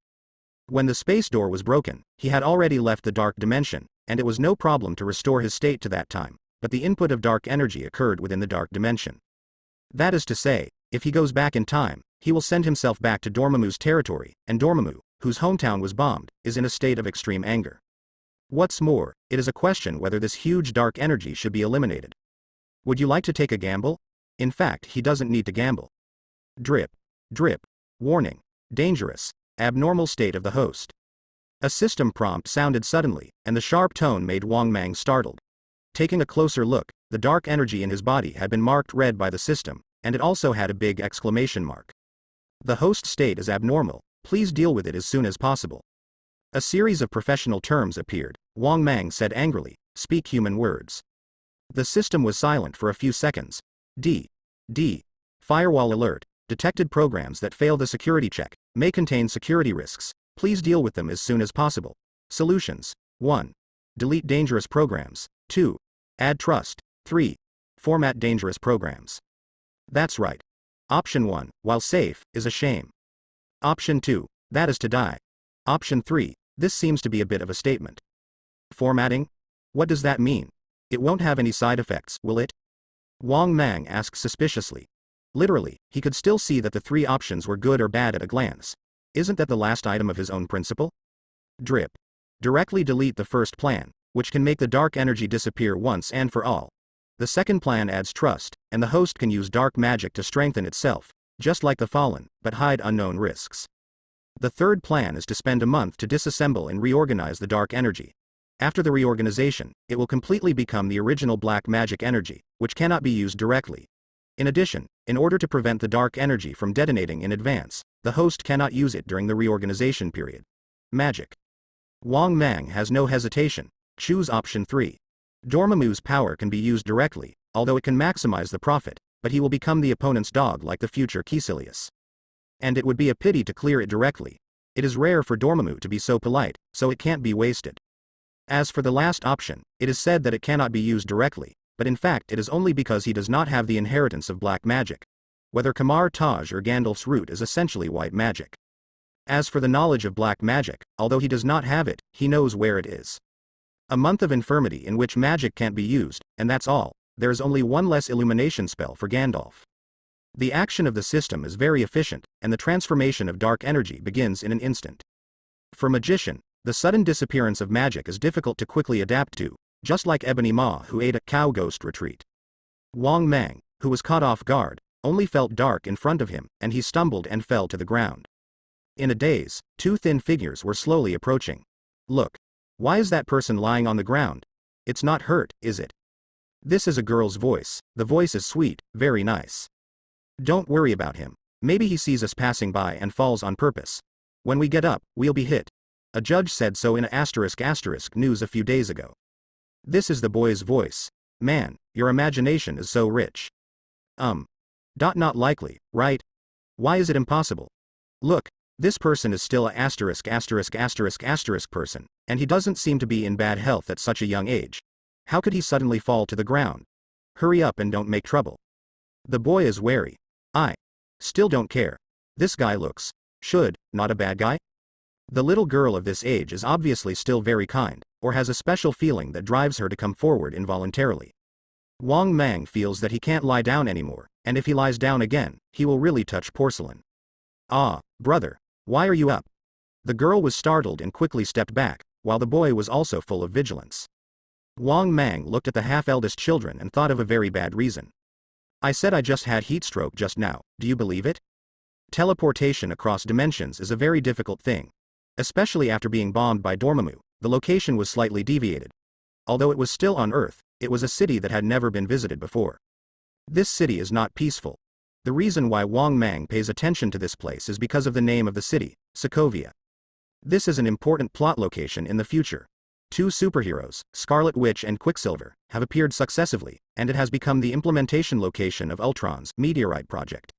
When the space door was broken, he had already left the dark dimension, and it was no problem to restore his state to that time, but the input of dark energy occurred within the dark dimension. That is to say, if he goes back in time, he will send himself back to Dormammu's territory, and Dormammu, whose hometown was bombed, is in a state of extreme anger. What's more, it is a question whether this huge dark energy should be eliminated. Would you like to take a gamble? In fact, he doesn't need to gamble. Drip. Drip. Warning. Dangerous. Abnormal state of the host. A system prompt sounded suddenly, and the sharp tone made Wang Mang startled. Taking a closer look, the dark energy in his body had been marked red by the system, and it also had a big exclamation mark. The host state is abnormal, please deal with it as soon as possible. A series of professional terms appeared. Wang Mang said angrily, speak human words. The system was silent for a few seconds. D. Firewall alert. Detected programs that fail the security check may contain security risks. Please deal with them as soon as possible. Solutions. 1. Delete dangerous programs. 2. Add trust. 3. Format dangerous programs. That's right. Option 1, while safe, is a shame. Option 2, that is to die. Option 3, this seems to be a bit of a statement. Formatting? What does that mean? It won't have any side effects, will it? Wang Mang asked suspiciously. Literally, he could still see that the three options were good or bad at a glance. Isn't that the last item of his own principle? Drip. Directly delete the first plan, which can make the dark energy disappear once and for all. The second plan adds trust, and the host can use dark magic to strengthen itself, just like the Fallen, but hide unknown risks. The third plan is to spend a month to disassemble and reorganize the dark energy. After the reorganization, it will completely become the original black magic energy, which cannot be used directly. In addition, in order to prevent the dark energy from detonating in advance, the host cannot use it during the reorganization period. Magic. Wang Mang has no hesitation. Choose option 3. Dormammu's power can be used directly, although it can maximize the profit, but he will become the opponent's dog like the future Caecilius. And it would be a pity to clear it directly. It is rare for Dormammu to be so polite, so it can't be wasted. As for the last option, it is said that it cannot be used directly, but in fact it is only because he does not have the inheritance of black magic. Whether Kamar Taj or Gandalf's root is essentially white magic. As for the knowledge of black magic, although he does not have it, he knows where it is. A month of infirmity in which magic can't be used, and that's all. There is only one less illumination spell for Gandalf. The action of the system is very efficient, and the transformation of dark energy begins in an instant. For magician, the sudden disappearance of magic is difficult to quickly adapt to, just like Ebony Maw who ate a cow ghost retreat. Wang Mang, who was caught off guard, only felt dark in front of him, and he stumbled and fell to the ground. In a daze, two thin figures were slowly approaching. Look. Why is that person lying on the ground? It's not hurt, is it? This is a girl's voice. The voice is sweet, very nice. Don't worry about him. Maybe he sees us passing by and falls on purpose. When we get up, we'll be hit. A judge said so in a *** news a few days ago. This is the boy's voice. Man, your imagination is so rich. Not likely, right? Why is it impossible? Look, this person is still a *** person, and he doesn't seem to be in bad health at such a young age. How could he suddenly fall to the ground? Hurry up and don't make trouble. The boy is wary. I still don't care. This guy looks not a bad guy? The little girl of this age is obviously still very kind, or has a special feeling that drives her to come forward involuntarily. Wang Mang feels that he can't lie down anymore, and if he lies down again, he will really touch porcelain. Ah, brother, why are you up? The girl was startled and quickly stepped back, while the boy was also full of vigilance. Wang Mang looked at the half-eldest children and thought of a very bad reason. I said I just had heat stroke just now, do you believe it? Teleportation across dimensions is a very difficult thing. Especially after being bombed by Dormammu, the location was slightly deviated. Although it was still on Earth, it was a city that had never been visited before. This city is not peaceful. The reason why Wang Mang pays attention to this place is because of the name of the city, Sokovia. This is an important plot location in the future. Two superheroes, Scarlet Witch and Quicksilver, have appeared successively, and it has become the implementation location of Ultron's meteorite project.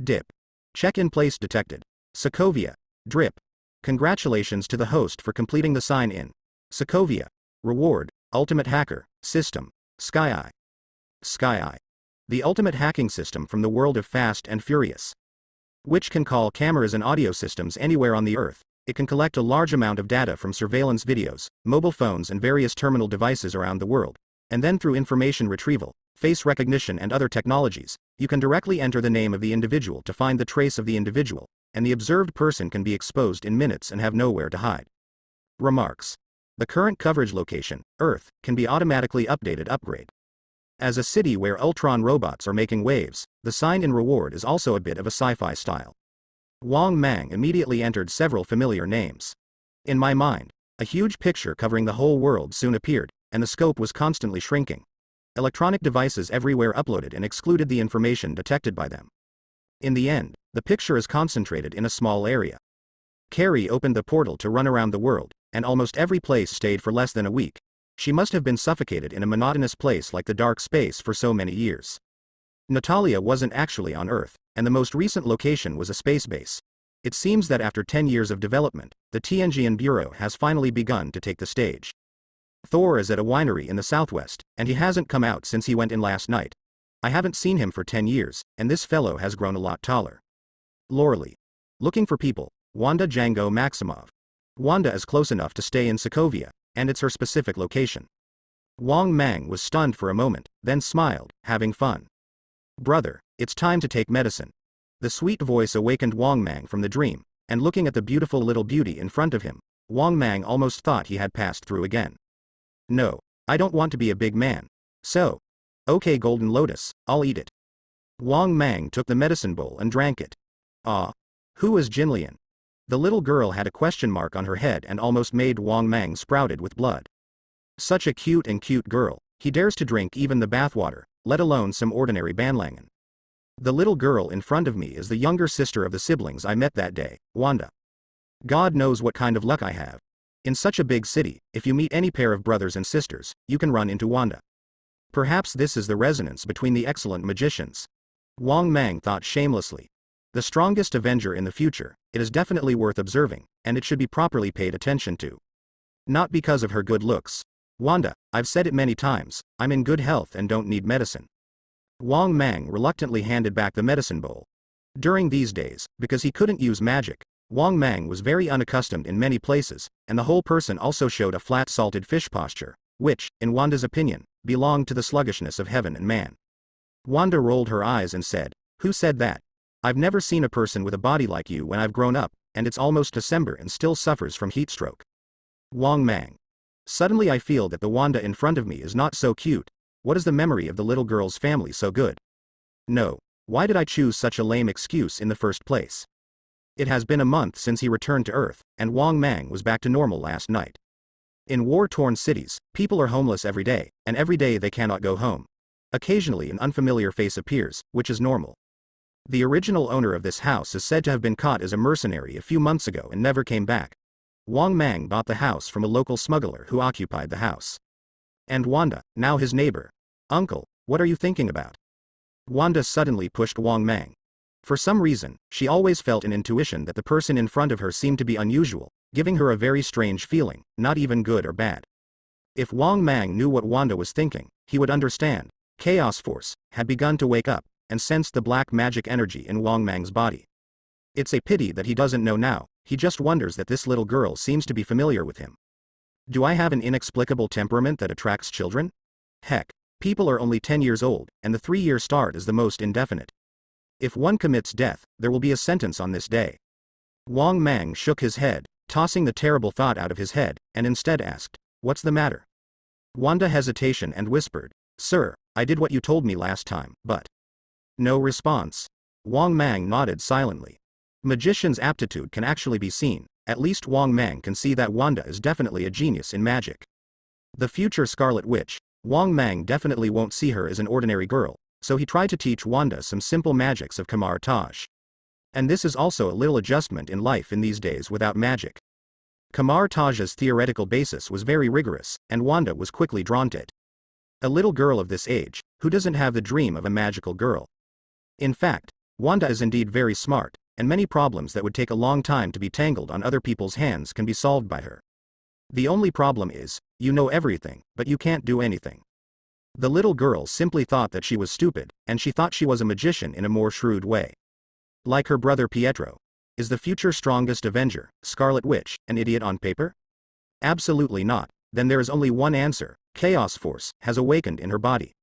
Dip. Check-in place detected. Sokovia. Drip. Congratulations to the host for completing the sign-in. Sokovia. Reward, Ultimate Hacker, System, Sky-Eye. Sky-Eye. The ultimate hacking system from the world of Fast and Furious. Which can call cameras and audio systems anywhere on the Earth. It can collect a large amount of data from surveillance videos, mobile phones and various terminal devices around the world, and then through information retrieval, face recognition and other technologies, you can directly enter the name of the individual to find the trace of the individual, and the observed person can be exposed in minutes and have nowhere to hide. Remarks. The current coverage location, Earth, can be automatically upgrade. As a city where Ultron robots are making waves, the sign-in reward is also a bit of a sci-fi style. Wang Mang immediately entered several familiar names. In my mind, a huge picture covering the whole world soon appeared, and the scope was constantly shrinking. Electronic devices everywhere uploaded and excluded the information detected by them. In the end, the picture is concentrated in a small area. Carrie opened the portal to run around the world, and almost every place stayed for less than a week. She must have been suffocated in a monotonous place like the dark space for so many years. Natalia wasn't actually on Earth, and the most recent location was a space base. It seems that after 10 years of development, the Tianjin Bureau has finally begun to take the stage. Thor is at a winery in the southwest, and he hasn't come out since he went in last night. I haven't seen him for 10 years, and this fellow has grown a lot taller. Loreley. Looking for people, Wanda Django Maximov. Wanda is close enough to stay in Sokovia, and it's her specific location. Wang Mang was stunned for a moment, then smiled, having fun. Brother, it's time to take medicine. The sweet voice awakened Wang Mang from the dream, and looking at the beautiful little beauty in front of him, Wang Mang almost thought he had passed through again. No, I don't want to be a big man. So. Okay, Golden Lotus, I'll eat it. Wang Mang took the medicine bowl and drank it. Who is Jinlian? The little girl had a question mark on her head and almost made Wang Mang sprouted with blood. Such a cute girl, he dares to drink even the bathwater, let alone some ordinary Banlangen. The little girl in front of me is the younger sister of the siblings I met that day, Wanda. God knows what kind of luck I have. In such a big city, if you meet any pair of brothers and sisters, you can run into Wanda. Perhaps this is the resonance between the excellent magicians. Wang Mang thought shamelessly. The strongest Avenger in the future, it is definitely worth observing, and it should be properly paid attention to. Not because of her good looks. Wanda, I've said it many times, I'm in good health and don't need medicine. Wang Mang reluctantly handed back the medicine bowl. During these days, because he couldn't use magic, Wang Mang was very unaccustomed in many places, and the whole person also showed a flat salted fish posture, which, in Wanda's opinion, belonged to the sluggishness of heaven and man. Wanda rolled her eyes and said, "Who said that? I've never seen a person with a body like you when I've grown up, and it's almost December and still suffers from heat stroke." Wang Mang. Suddenly I feel that the Wanda in front of me is not so cute. What is the memory of the little girl's family so good? No. Why did I choose such a lame excuse in the first place? It has been a month since he returned to Earth, and Wang Mang was back to normal last night. In war-torn cities, people are homeless every day, and every day they cannot go home. Occasionally an unfamiliar face appears, which is normal. The original owner of this house is said to have been caught as a mercenary a few months ago and never came back. Wang Mang bought the house from a local smuggler who occupied the house. And Wanda, now his neighbor. Uncle, what are you thinking about? Wanda suddenly pushed Wang Mang. For some reason, she always felt an intuition that the person in front of her seemed to be unusual, giving her a very strange feeling, not even good or bad. If Wang Mang knew what Wanda was thinking, he would understand. Chaos Force had begun to wake up, and sensed the black magic energy in Wang Mang's body. It's a pity that he doesn't know now, he just wonders that this little girl seems to be familiar with him. Do I have an inexplicable temperament that attracts children? Heck, people are only 10 years old, and the 3-year start is the most indefinite. If one commits death, there will be a sentence on this day. Wang Mang shook his head, tossing the terrible thought out of his head, and instead asked, "What's the matter?" Wanda hesitated and whispered, "Sir, I did what you told me last time, but..." No response. Wang Mang nodded silently. Magician's aptitude can actually be seen, at least Wang Mang can see that Wanda is definitely a genius in magic. The future Scarlet Witch, Wang Mang definitely won't see her as an ordinary girl, so he tried to teach Wanda some simple magics of Kamar Taj. And this is also a little adjustment in life in these days without magic. Kamar Taj's theoretical basis was very rigorous, and Wanda was quickly drawn to it. A little girl of this age, who doesn't have the dream of a magical girl? In fact, Wanda is indeed very smart, and many problems that would take a long time to be tangled on other people's hands can be solved by her. The only problem is, you know everything, but you can't do anything. The little girl simply thought that she was stupid, and she thought she was a magician in a more shrewd way. Like her brother Pietro. Is the future strongest Avenger, Scarlet Witch, an idiot on paper? Absolutely not. Then there is only one answer: Chaos Force has awakened in her body.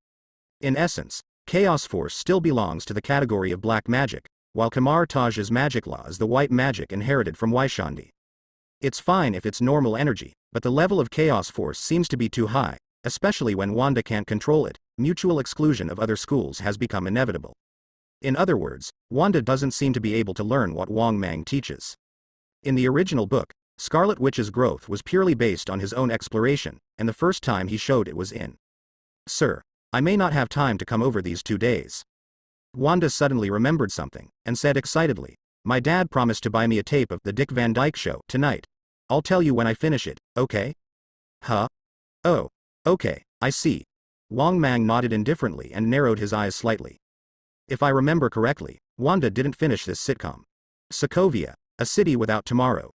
In essence, Chaos Force still belongs to the category of black magic, while Kamar Taj's magic law is the white magic inherited from Waishandi. It's fine if it's normal energy, but the level of Chaos Force seems to be too high, especially when Wanda can't control it. Mutual exclusion of other schools has become inevitable. In other words, Wanda doesn't seem to be able to learn what Wong Mang teaches. In the original book, Scarlet Witch's growth was purely based on his own exploration, and the first time he showed it was in. Sir, I may not have time to come over these 2 days. Wanda suddenly remembered something, and said excitedly, my dad promised to buy me a tape of The Dick Van Dyke Show tonight. I'll tell you when I finish it, okay? Huh? Oh, okay, I see. Wong Mang nodded indifferently and narrowed his eyes slightly. If I remember correctly, Wanda didn't finish this sitcom. Sokovia, a city without tomorrow.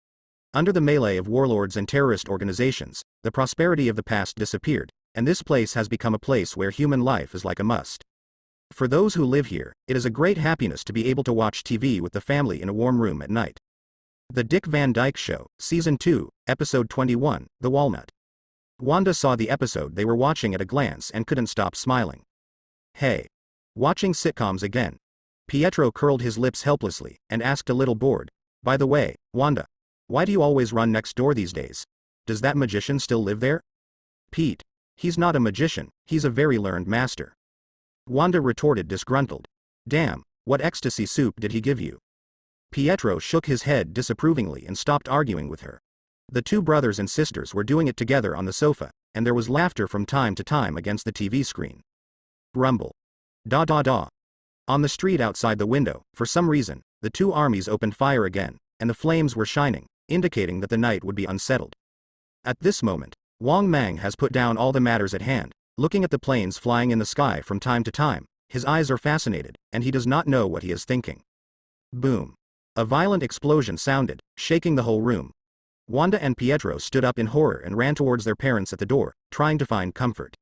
Under the melee of warlords and terrorist organizations, the prosperity of the past disappeared, and this place has become a place where human life is like a must. For those who live here, it is a great happiness to be able to watch TV with the family in a warm room at night. The Dick Van Dyke Show, Season 2, Episode 21, The Walnut. Wanda saw the episode they were watching at a glance and couldn't stop smiling. Hey. Watching sitcoms again. Pietro curled his lips helplessly, and asked a little bored, by the way, Wanda, why do you always run next door these days? Does that magician still live there? Pete. He's not a magician, he's a very learned master. Wanda retorted disgruntled. Damn, what ecstasy soup did he give you? Pietro shook his head disapprovingly and stopped arguing with her. The two brothers and sisters were doing it together on the sofa, and there was laughter from time to time against the TV screen. Rumble. Da da da. On the street outside the window, for some reason, the two armies opened fire again, and the flames were shining, indicating that the night would be unsettled. At this moment, Wong Mang has put down all the matters at hand, looking at the planes flying in the sky from time to time. His eyes are fascinated, and he does not know what he is thinking. Boom. A violent explosion sounded, shaking the whole room. Wanda and Pietro stood up in horror and ran towards their parents at the door, trying to find comfort.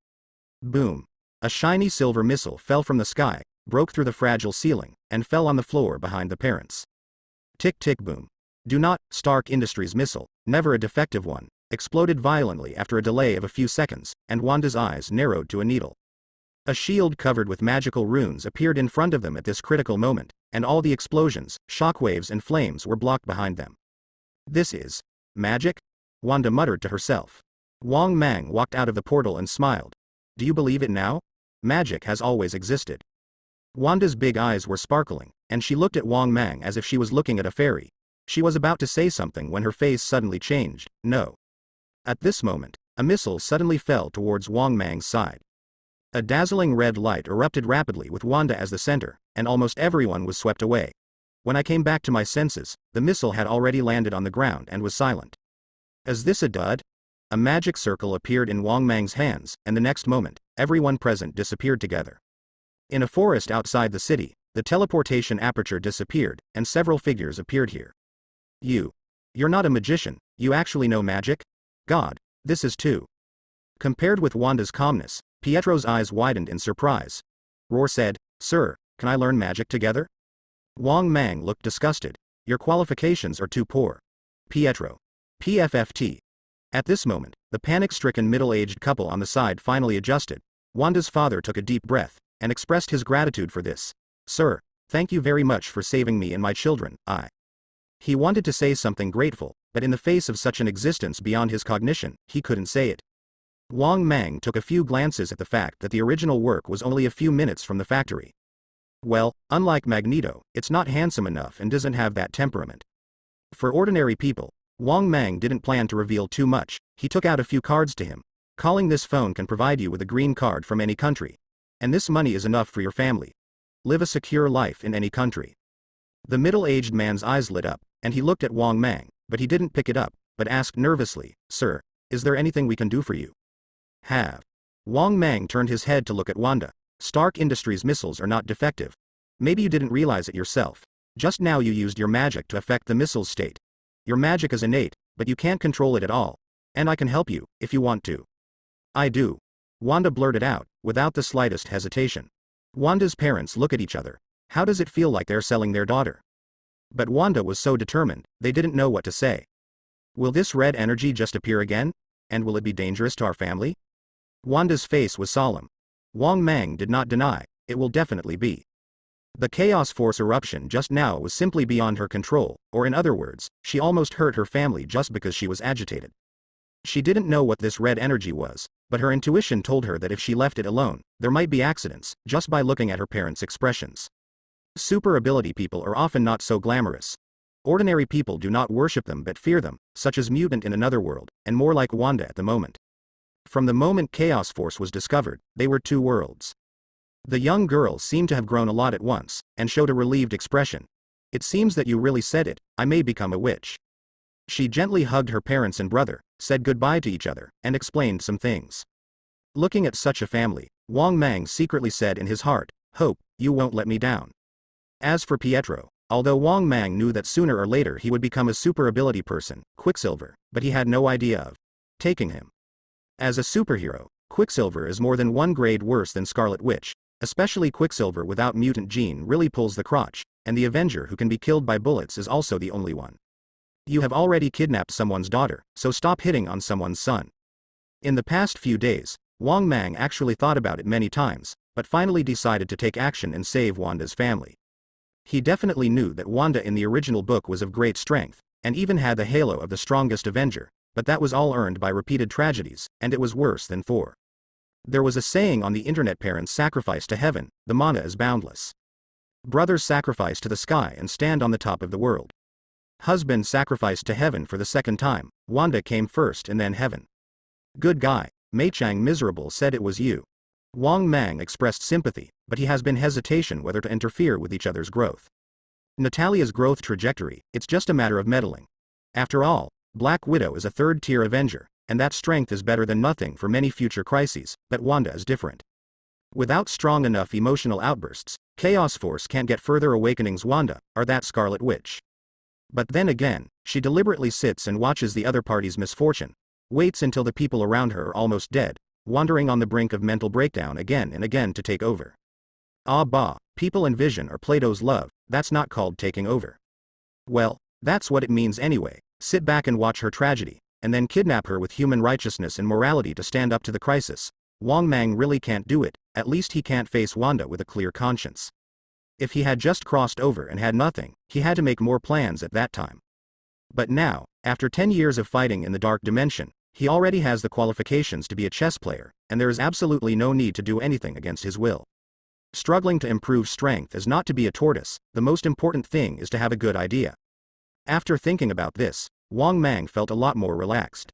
Boom. A shiny silver missile fell from the sky, broke through the fragile ceiling, and fell on the floor behind the parents. Tick tick boom. Do not, Stark Industries missile, never a defective one, exploded violently after a delay of a few seconds, and Wanda's eyes narrowed to a needle. A shield covered with magical runes appeared in front of them at this critical moment, and all the explosions, shockwaves and flames were blocked behind them. This is magic? Wanda muttered to herself. Wong Mang walked out of the portal and smiled. Do you believe it now? Magic has always existed. Wanda's big eyes were sparkling, and she looked at Wong Mang as if she was looking at a fairy. She was about to say something when her face suddenly changed. No. At this moment, a missile suddenly fell towards Wong Mang's side. A dazzling red light erupted rapidly with Wanda as the center, and almost everyone was swept away. When I came back to my senses, the missile had already landed on the ground and was silent. Is this a dud? A magic circle appeared in Wong Mang's hands, and the next moment, everyone present disappeared together. In a forest outside the city, the teleportation aperture disappeared, and several figures appeared here. You're not a magician, you actually know magic? God, this is too. Compared with Wanda's calmness, Pietro's eyes widened in surprise. Roar said, Sir, can I learn magic together? Wong Mang looked disgusted. Your qualifications are too poor. Pietro. PFFT. At this moment, the panic-stricken middle-aged couple on the side finally adjusted. Wanda's father took a deep breath, and expressed his gratitude for this. Sir, thank you very much for saving me and my children. He wanted to say something grateful, but in the face of such an existence beyond his cognition, he couldn't say it. Wong Mang took a few glances at the fact that the original work was only a few minutes from the factory. Well, unlike Magneto, it's not handsome enough and doesn't have that temperament. For ordinary people, Wong Mang didn't plan to reveal too much. He took out a few cards to him. Calling this phone can provide you with a green card from any country. And this money is enough for your family. Live a secure life in any country. The middle-aged man's eyes lit up, and he looked at Wang Mang, but he didn't pick it up, but asked nervously, "Sir, is there anything we can do for you?" Have. Wang Mang turned his head to look at Wanda. Stark Industries missiles are not defective. Maybe you didn't realize it yourself. Just now you used your magic to affect the missile's state. Your magic is innate, but you can't control it at all. And I can help you, if you want to. I do. Wanda blurted out, without the slightest hesitation. Wanda's parents look at each other. How does it feel like they're selling their daughter? But Wanda was so determined, they didn't know what to say. Will this red energy just appear again? And will it be dangerous to our family? Wanda's face was solemn. Wang Mang did not deny, it will definitely be. The chaos force eruption just now was simply beyond her control, or in other words, she almost hurt her family just because she was agitated. She didn't know what this red energy was, but her intuition told her that if she left it alone, there might be accidents, just by looking at her parents' expressions. Super ability people are often not so glamorous. Ordinary people do not worship them but fear them, such as mutant in another world, and more like Wanda at the moment. From the moment Chaos Force was discovered, they were two worlds. The young girl seemed to have grown a lot at once, and showed a relieved expression. It seems that you really said it, I may become a witch. She gently hugged her parents and brother, said goodbye to each other, and explained some things. Looking at such a family, Wang Mang secretly said in his heart, "Hope, you won't let me down." As for Pietro, although Wang Mang knew that sooner or later he would become a super ability person, Quicksilver, but he had no idea of taking him. As a superhero, Quicksilver is more than one grade worse than Scarlet Witch, especially Quicksilver without mutant gene really pulls the crotch, and the Avenger who can be killed by bullets is also the only one. You have already kidnapped someone's daughter, so stop hitting on someone's son. In the past few days, Wang Mang actually thought about it many times, but finally decided to take action and save Wanda's family. He definitely knew that Wanda in the original book was of great strength, and even had the halo of the strongest Avenger, but that was all earned by repeated tragedies, and it was worse than Thor. There was a saying on the internet: parents sacrifice to heaven, the mana is boundless. Brothers sacrifice to the sky and stand on the top of the world. Husband sacrificed to heaven for the second time, Wanda came first and then heaven. Good guy, Mei Chang miserable said it was you. Wang Mang expressed sympathy, but he has been hesitation whether to interfere with each other's growth. Natalia's growth trajectory, it's just a matter of meddling. After all, Black Widow is a third-tier Avenger, and that strength is better than nothing for many future crises, but Wanda is different. Without strong enough emotional outbursts, Chaos Force can't get further awakenings. Wanda, or that Scarlet Witch. But then again, she deliberately sits and watches the other party's misfortune, waits until the people around her are almost dead, wandering on the brink of mental breakdown again and again to take over. Ah bah, people and vision are Plato's love, that's not called taking over. Well, that's what it means anyway. Sit back and watch her tragedy, and then kidnap her with human righteousness and morality to stand up to the crisis. Wang Mang really can't do it, at least he can't face Wanda with a clear conscience. If he had just crossed over and had nothing, he had to make more plans at that time. But now, after 10 years of fighting in the dark dimension, he already has the qualifications to be a chess player, and there is absolutely no need to do anything against his will. Struggling to improve strength is not to be a tortoise, the most important thing is to have a good idea. After thinking about this, Wang Mang felt a lot more relaxed.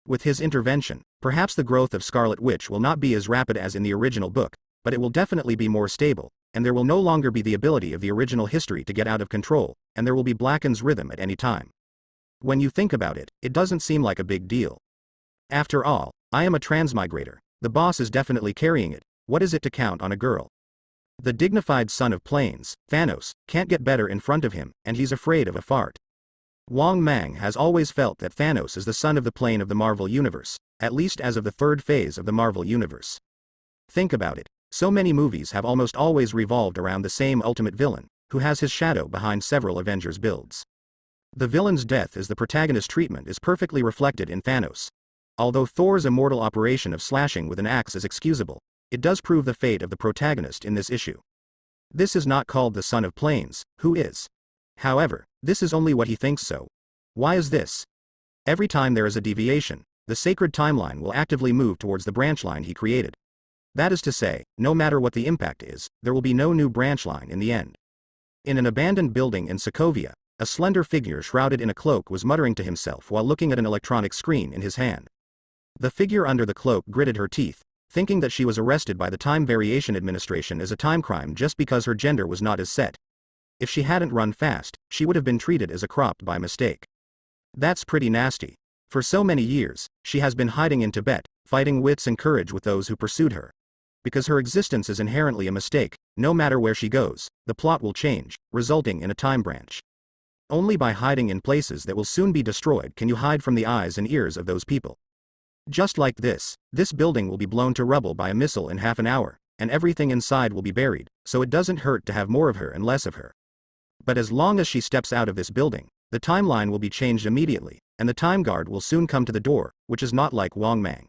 With his intervention, perhaps the growth of Scarlet Witch will not be as rapid as in the original book, but it will definitely be more stable, and there will no longer be the ability of the original history to get out of control, and there will be Blacken's rhythm at any time. When you think about it, it doesn't seem like a big deal. After all, I am a transmigrator, the boss is definitely carrying it, what is it to count on a girl? The dignified son of plains, Thanos, can't get better in front of him, and he's afraid of a fart. Wang Mang has always felt that Thanos is the son of the plane of the Marvel Universe, at least as of the third phase of the Marvel Universe. Think about it, so many movies have almost always revolved around the same ultimate villain, who has his shadow behind several Avengers builds. The villain's death as the protagonist treatment is perfectly reflected in Thanos. Although Thor's immortal operation of slashing with an axe is excusable, it does prove the fate of the protagonist in this issue. This is not called the son of plains, who is. However, this is only what he thinks so. Why is this? Every time there is a deviation, the sacred timeline will actively move towards the branch line he created. That is to say, no matter what the impact is, there will be no new branch line in the end. In an abandoned building in Sokovia, a slender figure shrouded in a cloak was muttering to himself while looking at an electronic screen in his hand. The figure under the cloak gritted her teeth, thinking that she was arrested by the Time Variation Administration as a time crime just because her gender was not as set. If she hadn't run fast, she would have been treated as a cropped by mistake. That's pretty nasty. For so many years, she has been hiding in Tibet, fighting wits and courage with those who pursued her. Because her existence is inherently a mistake, no matter where she goes, the plot will change, resulting in a time branch. Only by hiding in places that will soon be destroyed can you hide from the eyes and ears of those people. Just like this building will be blown to rubble by a missile in half an hour, and everything inside will be buried, so it doesn't hurt to have more of her and less of her. But as long as she steps out of this building, the timeline will be changed immediately, and the time guard will soon come to the door, which is not like Wang Mang.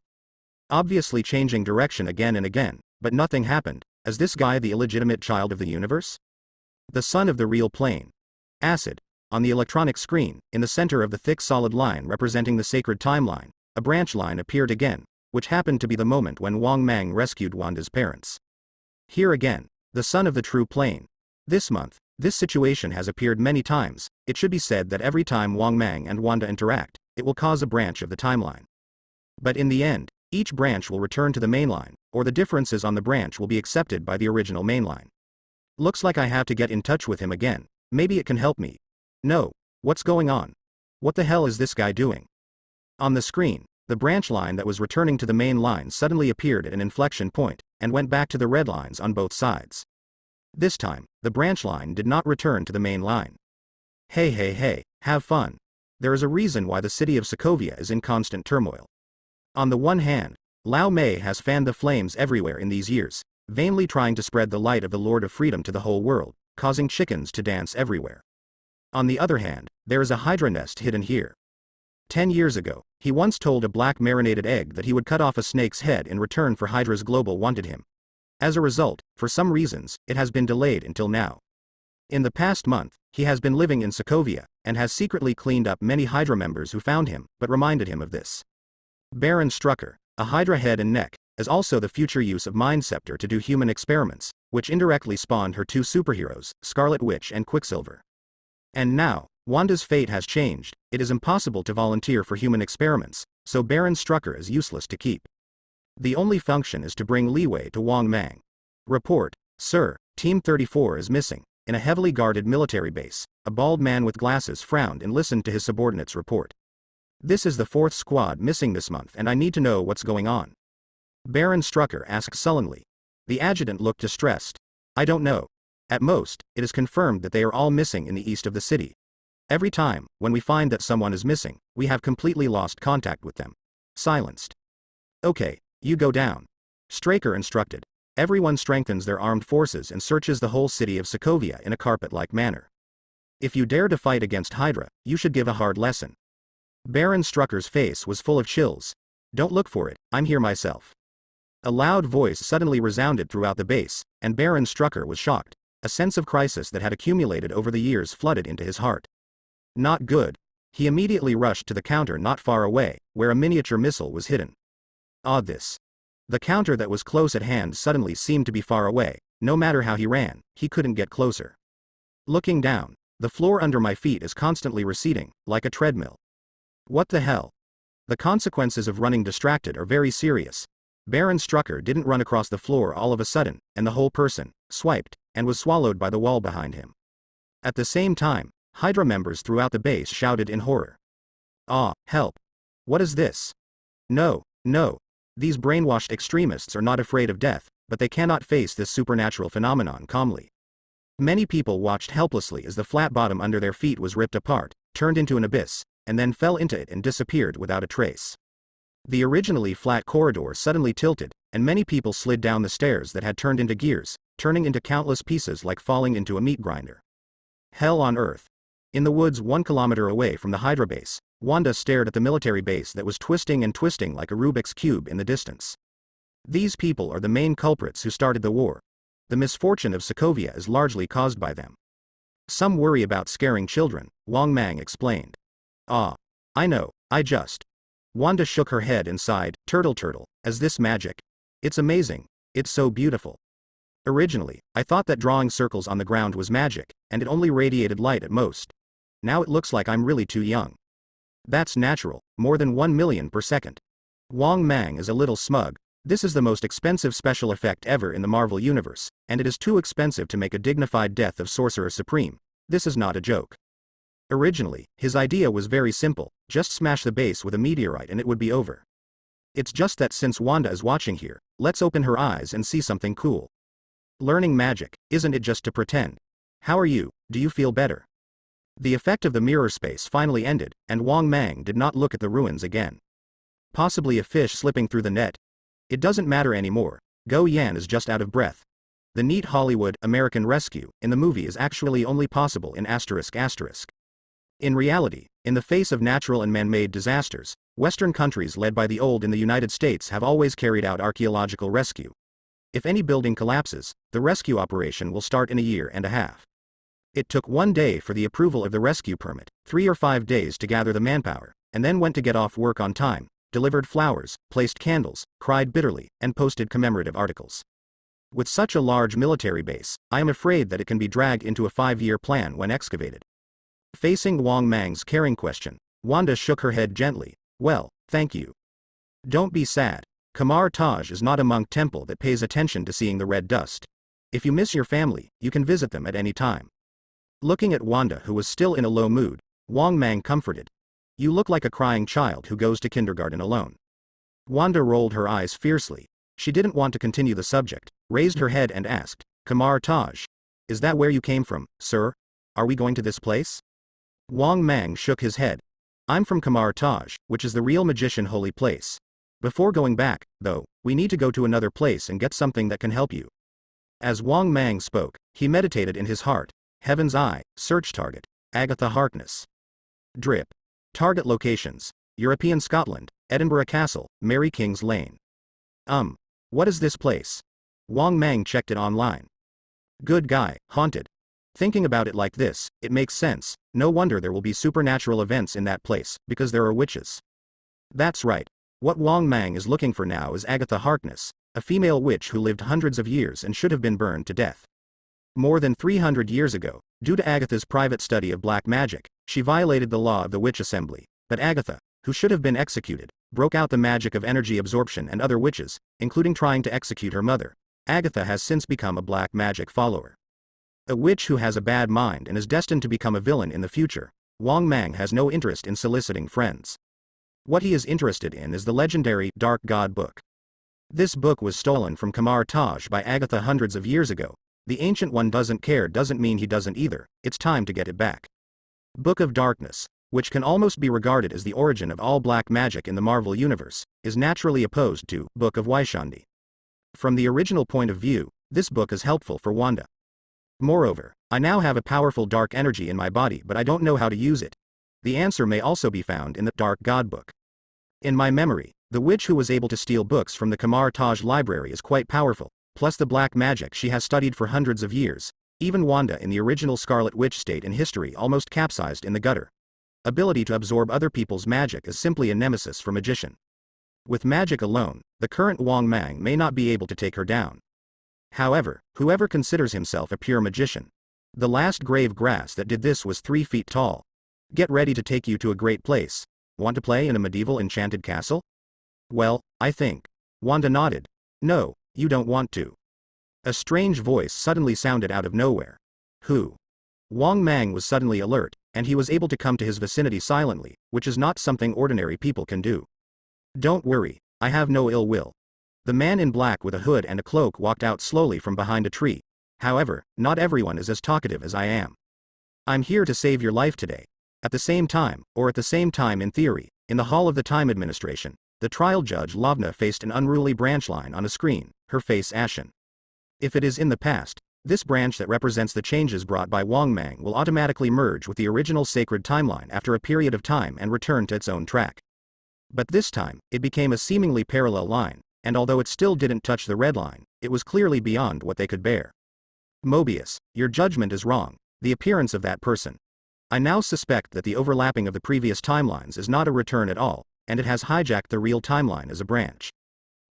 Obviously changing direction again and again, but nothing happened. Is this guy the illegitimate child of the universe? The son of the real plane. Acid. On the electronic screen, in the center of the thick solid line representing the sacred timeline, a branch line appeared again, which happened to be the moment when Wang Mang rescued Wanda's parents. Here again, the son of the true plane. This month, this situation has appeared many times. It should be said that every time Wang Mang and Wanda interact, it will cause a branch of the timeline. But in the end, each branch will return to the mainline, or the differences on the branch will be accepted by the original mainline. Looks like I have to get in touch with him again. Maybe it can help me. No. What's going on? What the hell is this guy doing? On the screen, the branch line that was returning to the main line suddenly appeared at an inflection point, and went back to the red lines on both sides. This time, the branch line did not return to the main line. Hey, have fun. There is a reason why the city of Sokovia is in constant turmoil. On the one hand, Lao Mei has fanned the flames everywhere in these years, vainly trying to spread the light of the Lord of Freedom to the whole world, causing chickens to dance everywhere. On the other hand, there is a hydra nest hidden here. 10 years ago, he once told a black marinated egg that he would cut off a snake's head in return for Hydra's global wanted him. As a result, for some reasons, it has been delayed until now. In the past month, he has been living in Sokovia, and has secretly cleaned up many Hydra members who found him, but reminded him of this. Baron Strucker, a Hydra head and neck, is also the future use of Mind Scepter to do human experiments, which indirectly spawned her two superheroes, Scarlet Witch and Quicksilver. And now, Wanda's fate has changed. It is impossible to volunteer for human experiments, so Baron Strucker is useless to keep. The only function is to bring leeway to Wang Mang. Report, sir, Team 34 is missing. In a heavily guarded military base, a bald man with glasses frowned and listened to his subordinate's report. This is the 4th squad missing this month and I need to know what's going on. Baron Strucker asked sullenly. The adjutant looked distressed. I don't know. At most, it is confirmed that they are all missing in the east of the city. Every time, when we find that someone is missing, we have completely lost contact with them. Silenced. Okay, you go down. Straker instructed. Everyone strengthens their armed forces and searches the whole city of Sokovia in a carpet-like manner. If you dare to fight against Hydra, you should give a hard lesson. Baron Strucker's face was full of chills. Don't look for it, I'm here myself. A loud voice suddenly resounded throughout the base, and Baron Strucker was shocked. A sense of crisis that had accumulated over the years flooded into his heart. Not good. He immediately rushed to the counter not far away, where a miniature missile was hidden. Odd this. The counter that was close at hand suddenly seemed to be far away. No matter how he ran, he couldn't get closer. Looking down, the floor under my feet is constantly receding, like a treadmill. What the hell? The consequences of running distracted are very serious. Baron Strucker didn't run across the floor all of a sudden, and the whole person swiped, and was swallowed by the wall behind him. At the same time, Hydra members throughout the base shouted in horror. Ah, help. What is this? No. These brainwashed extremists are not afraid of death, but they cannot face this supernatural phenomenon calmly. Many people watched helplessly as the flat bottom under their feet was ripped apart, turned into an abyss, and then fell into it and disappeared without a trace. The originally flat corridor suddenly tilted, and many people slid down the stairs that had turned into gears, turning into countless pieces like falling into a meat grinder. Hell on earth. In the woods 1 kilometer away from the Hydra base, Wanda stared at the military base that was twisting and twisting like a Rubik's Cube in the distance. These people are the main culprits who started the war. The misfortune of Sokovia is largely caused by them. Some worry about scaring children, Wang Mang explained. Ah. I know, Wanda shook her head and sighed, turtle, is this magic? It's amazing, it's so beautiful. Originally, I thought that drawing circles on the ground was magic, and it only radiated light at most. Now it looks like I'm really too young. That's natural, more than 1 million per second. Wang Mang is a little smug. This is the most expensive special effect ever in the Marvel Universe, and it is too expensive to make a dignified death of Sorcerer Supreme. This is not a joke. Originally, his idea was very simple, just smash the base with a meteorite and it would be over. It's just that since Wanda is watching here, let's open her eyes and see something cool. Learning magic, isn't it just to pretend? How are you, do you feel better? The effect of the mirror space finally ended, and Wang Mang did not look at the ruins again. Possibly a fish slipping through the net. It doesn't matter anymore. Go Yan is just out of breath. The neat Hollywood, American rescue, in the movie is actually only possible in ***. In reality, in the face of natural and man-made disasters, Western countries led by the old in the United States have always carried out archaeological rescue. If any building collapses, the rescue operation will start in a year and a half. It took 1 day for the approval of the rescue permit, 3 or 5 days to gather the manpower, and then went to get off work on time, delivered flowers, placed candles, cried bitterly, and posted commemorative articles. With such a large military base, I am afraid that it can be dragged into a 5-year plan when excavated. Facing Wang Mang's caring question, Wanda shook her head gently. Well, thank you. Don't be sad. Kamar Taj is not a monk temple that pays attention to seeing the red dust. If you miss your family, you can visit them at any time. Looking at Wanda, who was still in a low mood, Wang Mang comforted. You look like a crying child who goes to kindergarten alone. Wanda rolled her eyes fiercely. She didn't want to continue the subject, raised her head and asked, Kamar Taj, is that where you came from, sir? Are we going to this place? Wang Mang shook his head. I'm from Kamar Taj, which is the real magician holy place. Before going back, though, we need to go to another place and get something that can help you. As Wang Mang spoke, he meditated in his heart. Heaven's Eye, search target, Agatha Harkness. Drip. Target locations, European Scotland, Edinburgh Castle, Mary King's Lane. What is this place? Wang Mang checked it online. Good guy, haunted. Thinking about it like this, it makes sense. No wonder there will be supernatural events in that place, because there are witches. That's right. What Wang Mang is looking for now is Agatha Harkness, a female witch who lived hundreds of years and should have been burned to death. More than 300 years ago, due to Agatha's private study of black magic, she violated the law of the witch assembly, but Agatha, who should have been executed, broke out the magic of energy absorption and other witches, including trying to execute her mother. Agatha has since become a black magic follower. A witch who has a bad mind and is destined to become a villain in the future. Wang Mang has no interest in soliciting friends. What he is interested in is the legendary Dark God book. This book was stolen from Kamar Taj by Agatha hundreds of years ago. The Ancient One doesn't care doesn't mean he doesn't either. It's time to get it back. Book of Darkness, which can almost be regarded as the origin of all black magic in the Marvel Universe, is naturally opposed to Book of Waishandi. From the original point of view, this book is helpful for Wanda. Moreover, I now have a powerful dark energy in my body but I don't know how to use it. The answer may also be found in the Dark God book. In my memory, the witch who was able to steal books from the Kamar Taj library is quite powerful, plus the black magic she has studied for hundreds of years. Even Wanda in the original Scarlet Witch state in history almost capsized in the gutter. Ability to absorb other people's magic is simply a nemesis for magician. With magic alone, the current Wang Mang may not be able to take her down. However, whoever considers himself a pure magician. The last grave grass that did this was 3 feet tall. Get ready to take you to a great place. Want to play in a medieval enchanted castle? Well, I think. Wanda nodded. No, you don't want to. A strange voice suddenly sounded out of nowhere. Who? Wang Mang was suddenly alert, and he was able to come to his vicinity silently, which is not something ordinary people can do. Don't worry, I have no ill will. The man in black with a hood and a cloak walked out slowly from behind a tree. However, not everyone is as talkative as I am. I'm here to save your life today. At the same time in theory, in the hall of the Time Administration, the trial judge Lavna faced an unruly branch line on a screen, her face ashen. If it is in the past, this branch that represents the changes brought by Wang Mang will automatically merge with the original sacred timeline after a period of time and return to its own track. But this time, it became a seemingly parallel line, and although it still didn't touch the red line, it was clearly beyond what they could bear. Mobius, your judgment is wrong. The appearance of that person. I now suspect that the overlapping of the previous timelines is not a return at all, and it has hijacked the real timeline as a branch.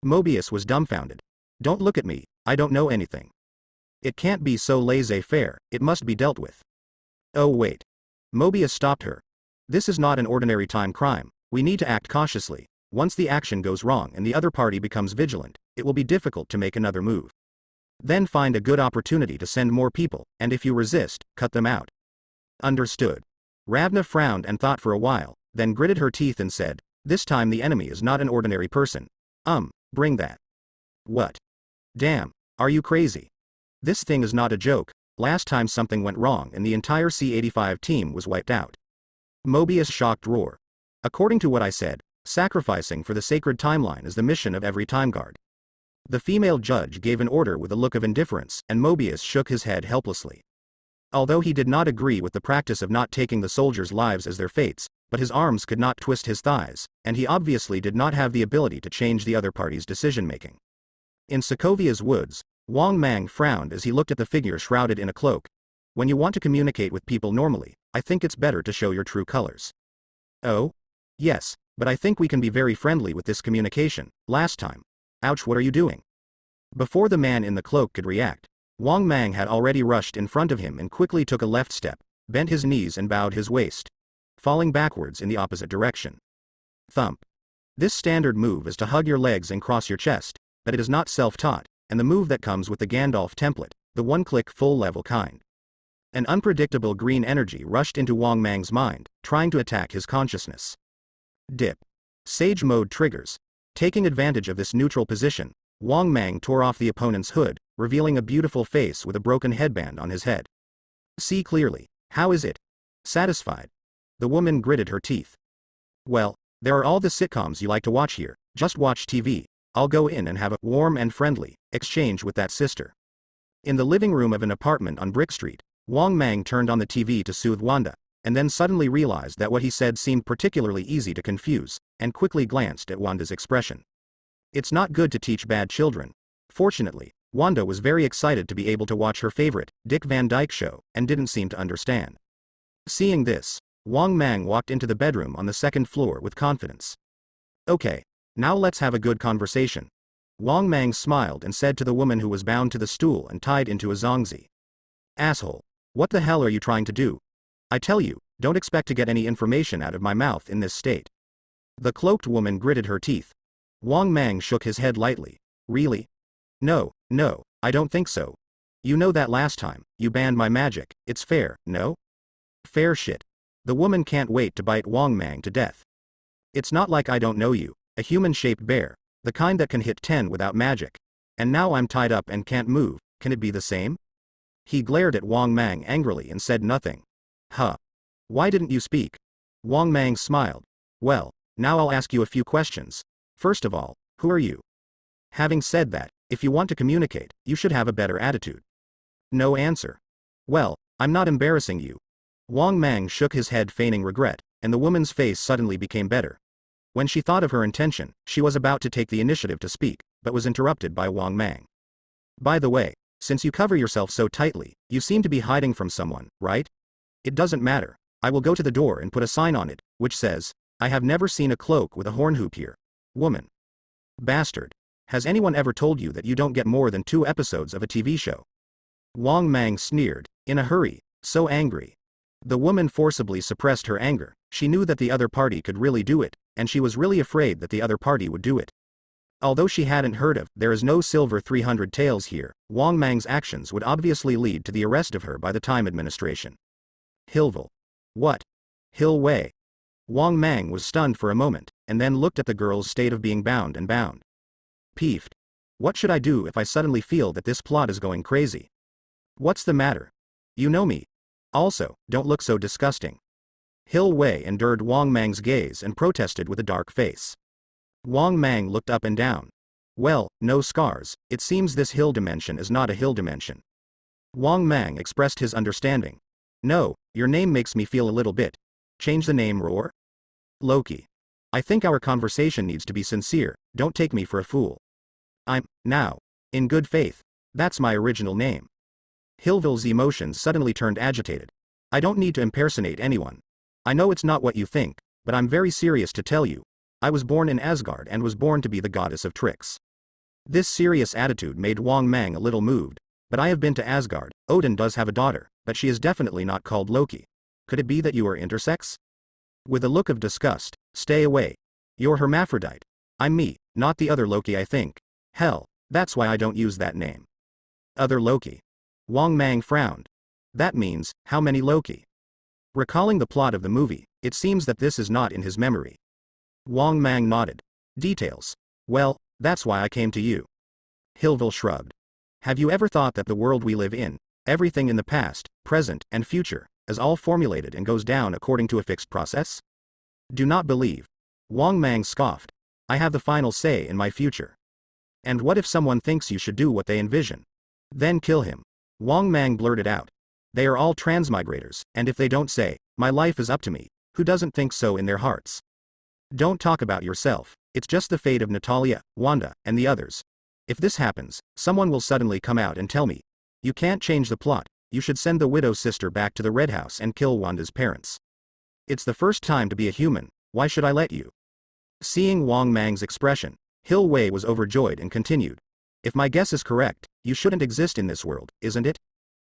Mobius was dumbfounded. Don't look at me, I don't know anything. It can't be so laissez-faire, it must be dealt with. Oh wait. Mobius stopped her. This is not an ordinary time crime, we need to act cautiously. Once the action goes wrong and the other party becomes vigilant, it will be difficult to make another move. Then find a good opportunity to send more people, and if you resist, cut them out. Understood. Ravna frowned and thought for a while, then gritted her teeth and said, this time the enemy is not an ordinary person. Bring that. What? Damn, are you crazy? This thing is not a joke. Last time something went wrong and the entire C-85 team was wiped out. Mobius shocked roar. According to what I said, sacrificing for the sacred timeline is the mission of every time guard. The female judge gave an order with a look of indifference, and Mobius shook his head helplessly. Although he did not agree with the practice of not taking the soldiers' lives as their fates, but his arms could not twist his thighs, and he obviously did not have the ability to change the other party's decision-making. In Sokovia's woods, Wang Mang frowned as he looked at the figure shrouded in a cloak. When you want to communicate with people normally, I think it's better to show your true colors. Oh? Yes, but I think we can be very friendly with this communication. Last time. Ouch, what are you doing? Before the man in the cloak could react, Wang Mang had already rushed in front of him and quickly took a left step, bent his knees and bowed his waist, falling backwards in the opposite direction. Thump. This standard move is to hug your legs and cross your chest, but it is not self-taught, and the move that comes with the Gandalf template, the one-click full-level kind. An unpredictable green energy rushed into Wang Mang's mind, trying to attack his consciousness. Dip. Sage mode triggers. Taking advantage of this neutral position, Wang Mang tore off the opponent's hood, revealing a beautiful face with a broken headband on his head. See clearly. How is it? Satisfied? The woman gritted her teeth. Well, there are all the sitcoms you like to watch here. Just watch TV. I'll go in and have a warm and friendly exchange with that sister. In the living room of an apartment on Brick Street, Wang Mang turned on the TV to soothe Wanda, and then suddenly realized that what he said seemed particularly easy to confuse, and quickly glanced at Wanda's expression. It's not good to teach bad children. Fortunately, Wanda was very excited to be able to watch her favorite, Dick Van Dyke show, and didn't seem to understand. Seeing this, Wang Mang walked into the bedroom on the second floor with confidence. Okay, now let's have a good conversation. Wang Mang smiled and said to the woman who was bound to the stool and tied into a zongzi. Asshole. What the hell are you trying to do? I tell you, don't expect to get any information out of my mouth in this state. The cloaked woman gritted her teeth. Wang Mang shook his head lightly. Really? No, I don't think so. You know that last time, you banned my magic, it's fair, no? Fair shit. The woman can't wait to bite Wang Mang to death. It's not like I don't know you, a human-shaped bear, the kind that can hit 10 without magic. And now I'm tied up and can't move, can it be the same? He glared at Wang Mang angrily and said nothing. Huh. Why didn't you speak? Wang Mang smiled. Well, now I'll ask you a few questions. First of all, who are you? Having said that, if you want to communicate, you should have a better attitude. No answer. Well, I'm not embarrassing you. Wang Mang shook his head feigning regret, and the woman's face suddenly became better. When she thought of her intention, she was about to take the initiative to speak, but was interrupted by Wang Mang. By the way, since you cover yourself so tightly, you seem to be hiding from someone, right? It doesn't matter. I will go to the door and put a sign on it, which says, I have never seen a cloak with a horn hoop here. Woman. Bastard. Has anyone ever told you that you don't get more than 2 episodes of a TV show? Wang Mang sneered, in a hurry, so angry. The woman forcibly suppressed her anger. She knew that the other party could really do it, and she was really afraid that the other party would do it. Although she hadn't heard of There Is No Silver 300 Tales Here, Wang Mang's actions would obviously lead to the arrest of her by the Time Administration. Hillville. What? Hill Way. Wang Mang was stunned for a moment, and then looked at the girl's state of being bound and bound. Peeved. What should I do if I suddenly feel that this plot is going crazy? What's the matter? You know me. Also, don't look so disgusting. Hill Wei endured Wang Mang's gaze and protested with a dark face. Wang Mang looked up and down. Well, no scars, it seems this hill dimension is not a hill dimension. Wang Mang expressed his understanding. No, your name makes me feel a little bit. Change the name, Roar? Loki. I think our conversation needs to be sincere, don't take me for a fool. Now, in good faith. That's my original name. Hillville's emotions suddenly turned agitated. I don't need to impersonate anyone. I know it's not what you think, but I'm very serious to tell you. I was born in Asgard and was born to be the goddess of tricks. This serious attitude made Wang Mang a little moved, but I have been to Asgard. Odin does have a daughter, but she is definitely not called Loki. Could it be that you are intersex? With a look of disgust, stay away. You're hermaphrodite. I'm me, not the other Loki I think. Hell, that's why I don't use that name. Other Loki. Wang Mang frowned. That means, how many Loki? Recalling the plot of the movie, it seems that this is not in his memory. Wang Mang nodded. Details. Well, that's why I came to you. Hillville shrugged. Have you ever thought that the world we live in, everything in the past, present, and future, is all formulated and goes down according to a fixed process? Do not believe. Wang Mang scoffed. I have the final say in my future. And what if someone thinks you should do what they envision? Then kill him. Wang Mang blurted out. They are all transmigrators, and if they don't say, my life is up to me, who doesn't think so in their hearts? Don't talk about yourself, it's just the fate of Natalia, Wanda, and the others. If this happens, someone will suddenly come out and tell me, you can't change the plot, you should send the widow's sister back to the Red House and kill Wanda's parents. It's the first time to be a human, why should I let you? Seeing Wang Mang's expression, Hill Wei was overjoyed and continued. If my guess is correct, you shouldn't exist in this world, isn't it?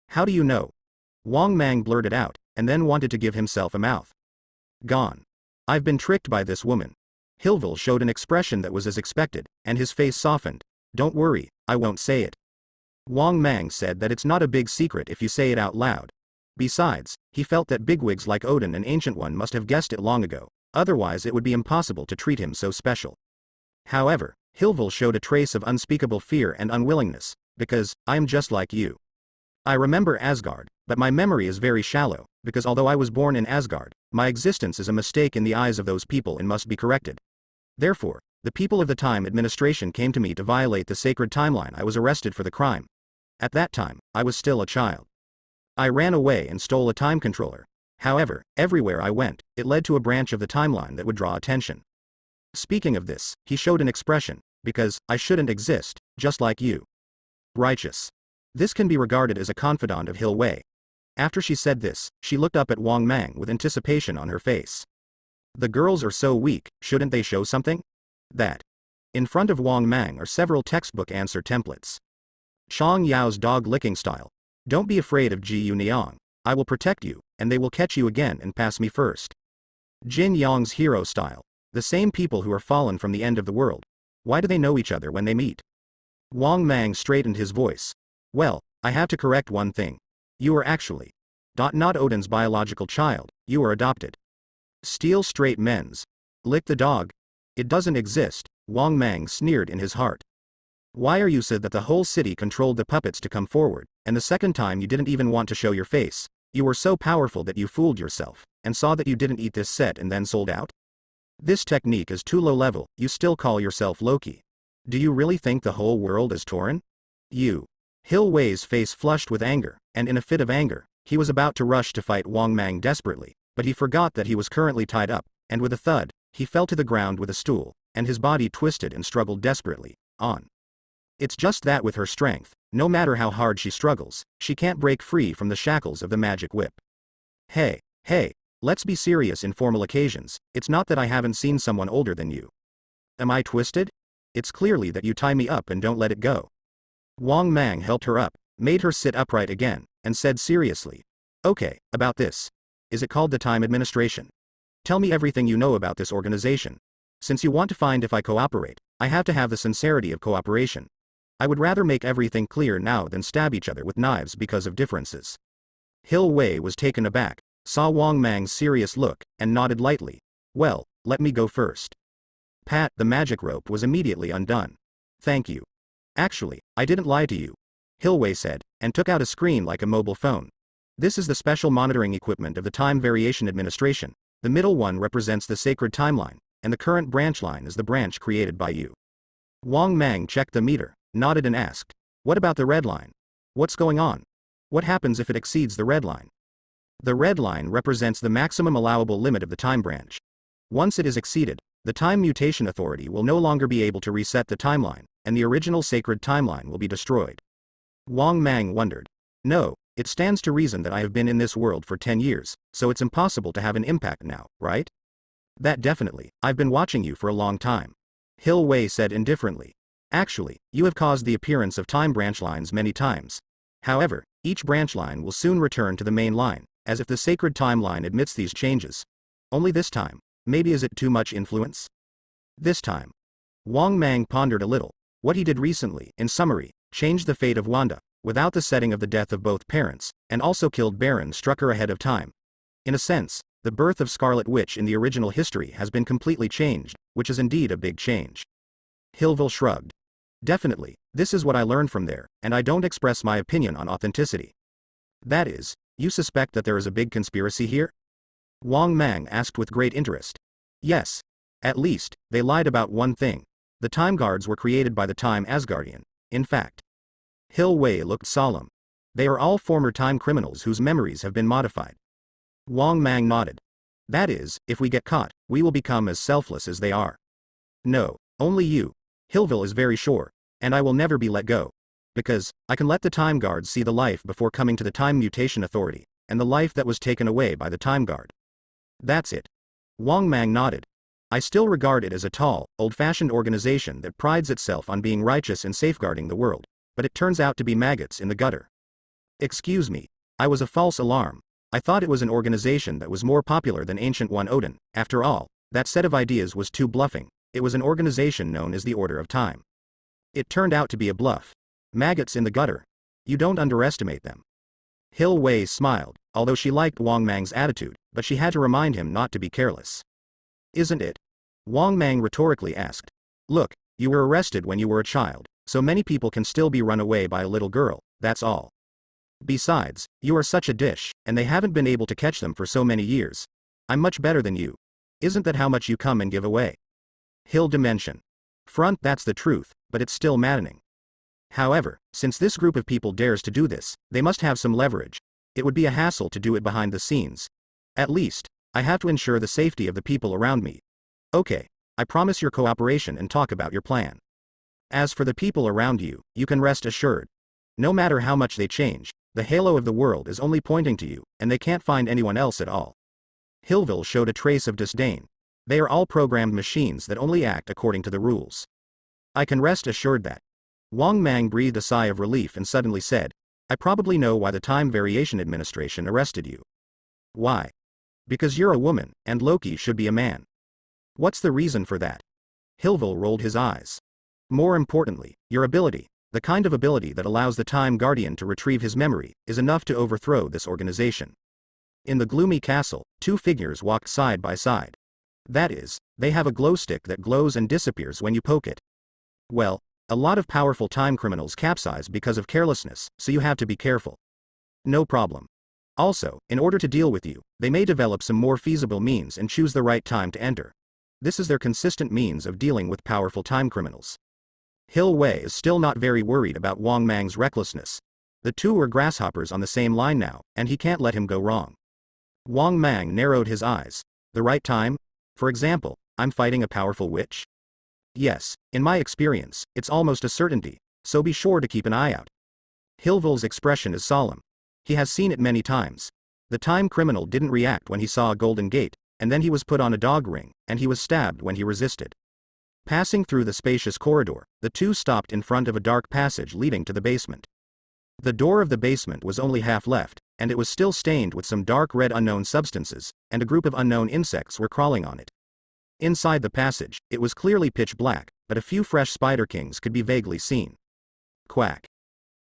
How do you know? Wang Mang blurted out, and then wanted to give himself a mouth. Gone. I've been tricked by this woman. Hillville showed an expression that was as expected, and his face softened. Don't worry, I won't say it. Wang Mang said that it's not a big secret if you say it out loud. Besides, he felt that bigwigs like Odin and Ancient One must have guessed it long ago, otherwise it would be impossible to treat him so special. However, Hillville showed a trace of unspeakable fear and unwillingness, because, I am just like you. I remember Asgard, but my memory is very shallow, because although I was born in Asgard, my existence is a mistake in the eyes of those people and must be corrected. Therefore, the people of the Time Administration came to me to violate the sacred timeline. I was arrested for the crime. At that time, I was still a child. I ran away and stole a time controller. However, everywhere I went, it led to a branch of the timeline that would draw attention. Speaking of this, he showed an expression, because, I shouldn't exist, just like you. Righteous. This can be regarded as a confidant of Hill Wei. After she said this, she looked up at Wang Mang with anticipation on her face. The girls are so weak, shouldn't they show something? That. In front of Wang Mang are several textbook answer templates. Chang Yao's dog licking style. Don't be afraid of Ji Yu Niang. I will protect you, and they will catch you again and pass me first. Jin Yang's hero style. The same people who are fallen from the end of the world. Why do they know each other when they meet? Wang Mang straightened his voice. Well, I have to correct one thing. You are actually not Odin's biological child, you are adopted. Steal straight men's. Lick the dog. It doesn't exist, Wang Mang sneered in his heart. Why are you said that the whole city controlled the puppets to come forward, and the second time you didn't even want to show your face? You were so powerful that you fooled yourself, and saw that you didn't eat this set and then sold out? This technique is too low level, you still call yourself Loki. Do you really think the whole world is torn? You. Hill Wei's face flushed with anger, and in a fit of anger, he was about to rush to fight Wang Mang desperately, but he forgot that he was currently tied up, and with a thud, he fell to the ground with a stool, and his body twisted and struggled desperately, on. It's just that with her strength, no matter how hard she struggles, she can't break free from the shackles of the magic whip. Hey, let's be serious in formal occasions, it's not that I haven't seen someone older than you. Am I twisted? It's clearly that you tie me up and don't let it go. Wang Mang helped her up, made her sit upright again, and said seriously. Okay, about this. Is it called the Time Administration? Tell me everything you know about this organization. Since you want to find if I cooperate, I have to have the sincerity of cooperation. I would rather make everything clear now than stab each other with knives because of differences. Hill Wei was taken aback, saw Wang Mang's serious look, and nodded lightly. Well, let me go first. Pat, the magic rope was immediately undone. Thank you. Actually, I didn't lie to you. Hill Wei said, and took out a screen like a mobile phone. This is the special monitoring equipment of the Time Variation Administration. The middle one represents the sacred timeline, and the current branch line is the branch created by you. Wang Mang checked the meter, nodded and asked, what about the red line? What's going on? What happens if it exceeds the red line? The red line represents the maximum allowable limit of the time branch. Once it is exceeded, the Time Mutation Authority will no longer be able to reset the timeline, and the original sacred timeline will be destroyed. Wang Mang wondered. No, it stands to reason that I have been in this world for 10 years, so it's impossible to have an impact now, right? That definitely, I've been watching you for a long time. Hill Wei said indifferently. Actually, you have caused the appearance of time branch lines many times. However, each branch line will soon return to the main line, as if the sacred timeline admits these changes. Only this time, maybe is it too much influence? This time. Wang Mang pondered a little. What he did recently, in summary, changed the fate of Wanda, without the setting of the death of both parents, and also killed Baron Strucker ahead of time. In a sense, the birth of Scarlet Witch in the original history has been completely changed, which is indeed a big change. Hillville shrugged. Definitely, this is what I learned from there, and I don't express my opinion on authenticity. That is, you suspect that there is a big conspiracy here? Wang Mang asked with great interest. Yes. At least, they lied about one thing. The Time Guards were created by the Time Asgardian, in fact. Hill Wei looked solemn. They are all former time criminals whose memories have been modified. Wang Mang nodded. That is, if we get caught, we will become as selfless as they are. No, only you. Hillville is very sure, and I will never be let go. Because, I can let the Time Guards see the life before coming to the Time Mutation Authority, and the life that was taken away by the Time Guard. That's it. Wang Mang nodded. I still regard it as a tall, old-fashioned organization that prides itself on being righteous and safeguarding the world, but it turns out to be maggots in the gutter. Excuse me, I was a false alarm. I thought it was an organization that was more popular than Ancient One Odin. After all, that set of ideas was too bluffing. It was an organization known as the Order of Time. It turned out to be a bluff. Maggots in the gutter. You don't underestimate them. Hill Wei smiled, although she liked Wang Mang's attitude, but she had to remind him not to be careless. Isn't it? Wang Mang rhetorically asked. Look, you were arrested when you were a child, so many people can still be run away by a little girl, that's all. Besides, you are such a dish, and they haven't been able to catch them for so many years. I'm much better than you. Isn't that how much you come and give away? Hill Dimension. Front, that's the truth, but it's still maddening. However, since this group of people dares to do this, they must have some leverage. It would be a hassle to do it behind the scenes. At least, I have to ensure the safety of the people around me. Okay, I promise your cooperation and talk about your plan. As for the people around you, you can rest assured. No matter how much they change, the halo of the world is only pointing to you, and they can't find anyone else at all. Hillville showed a trace of disdain. They are all programmed machines that only act according to the rules. I can rest assured that. Wang Mang breathed a sigh of relief and suddenly said, I probably know why the Time Variation Administration arrested you. Why? Because you're a woman, and Loki should be a man. What's the reason for that? Hillville rolled his eyes. More importantly, your ability, the kind of ability that allows the Time Guardian to retrieve his memory, is enough to overthrow this organization. In the gloomy castle, two figures walked side by side. That is, they have a glow stick that glows and disappears when you poke it. Well, a lot of powerful time criminals capsize because of carelessness, so you have to be careful. No problem. Also, in order to deal with you, they may develop some more feasible means and choose the right time to enter. This is their consistent means of dealing with powerful time criminals. Hill Wei is still not very worried about Wang Mang's recklessness. The two are grasshoppers on the same line now, and he can't let him go wrong. Wang Mang narrowed his eyes. The right time? For example, I'm fighting a powerful witch? Yes, in my experience, it's almost a certainty, so be sure to keep an eye out. Hillville's expression is solemn. He has seen it many times. The time criminal didn't react when he saw a golden gate, and then he was put on a dog ring, and he was stabbed when he resisted. Passing through the spacious corridor, the two stopped in front of a dark passage leading to the basement. The door of the basement was only half left, and it was still stained with some dark red unknown substances, and a group of unknown insects were crawling on it. Inside the passage, it was clearly pitch black, but a few fresh spider kings could be vaguely seen. Quack.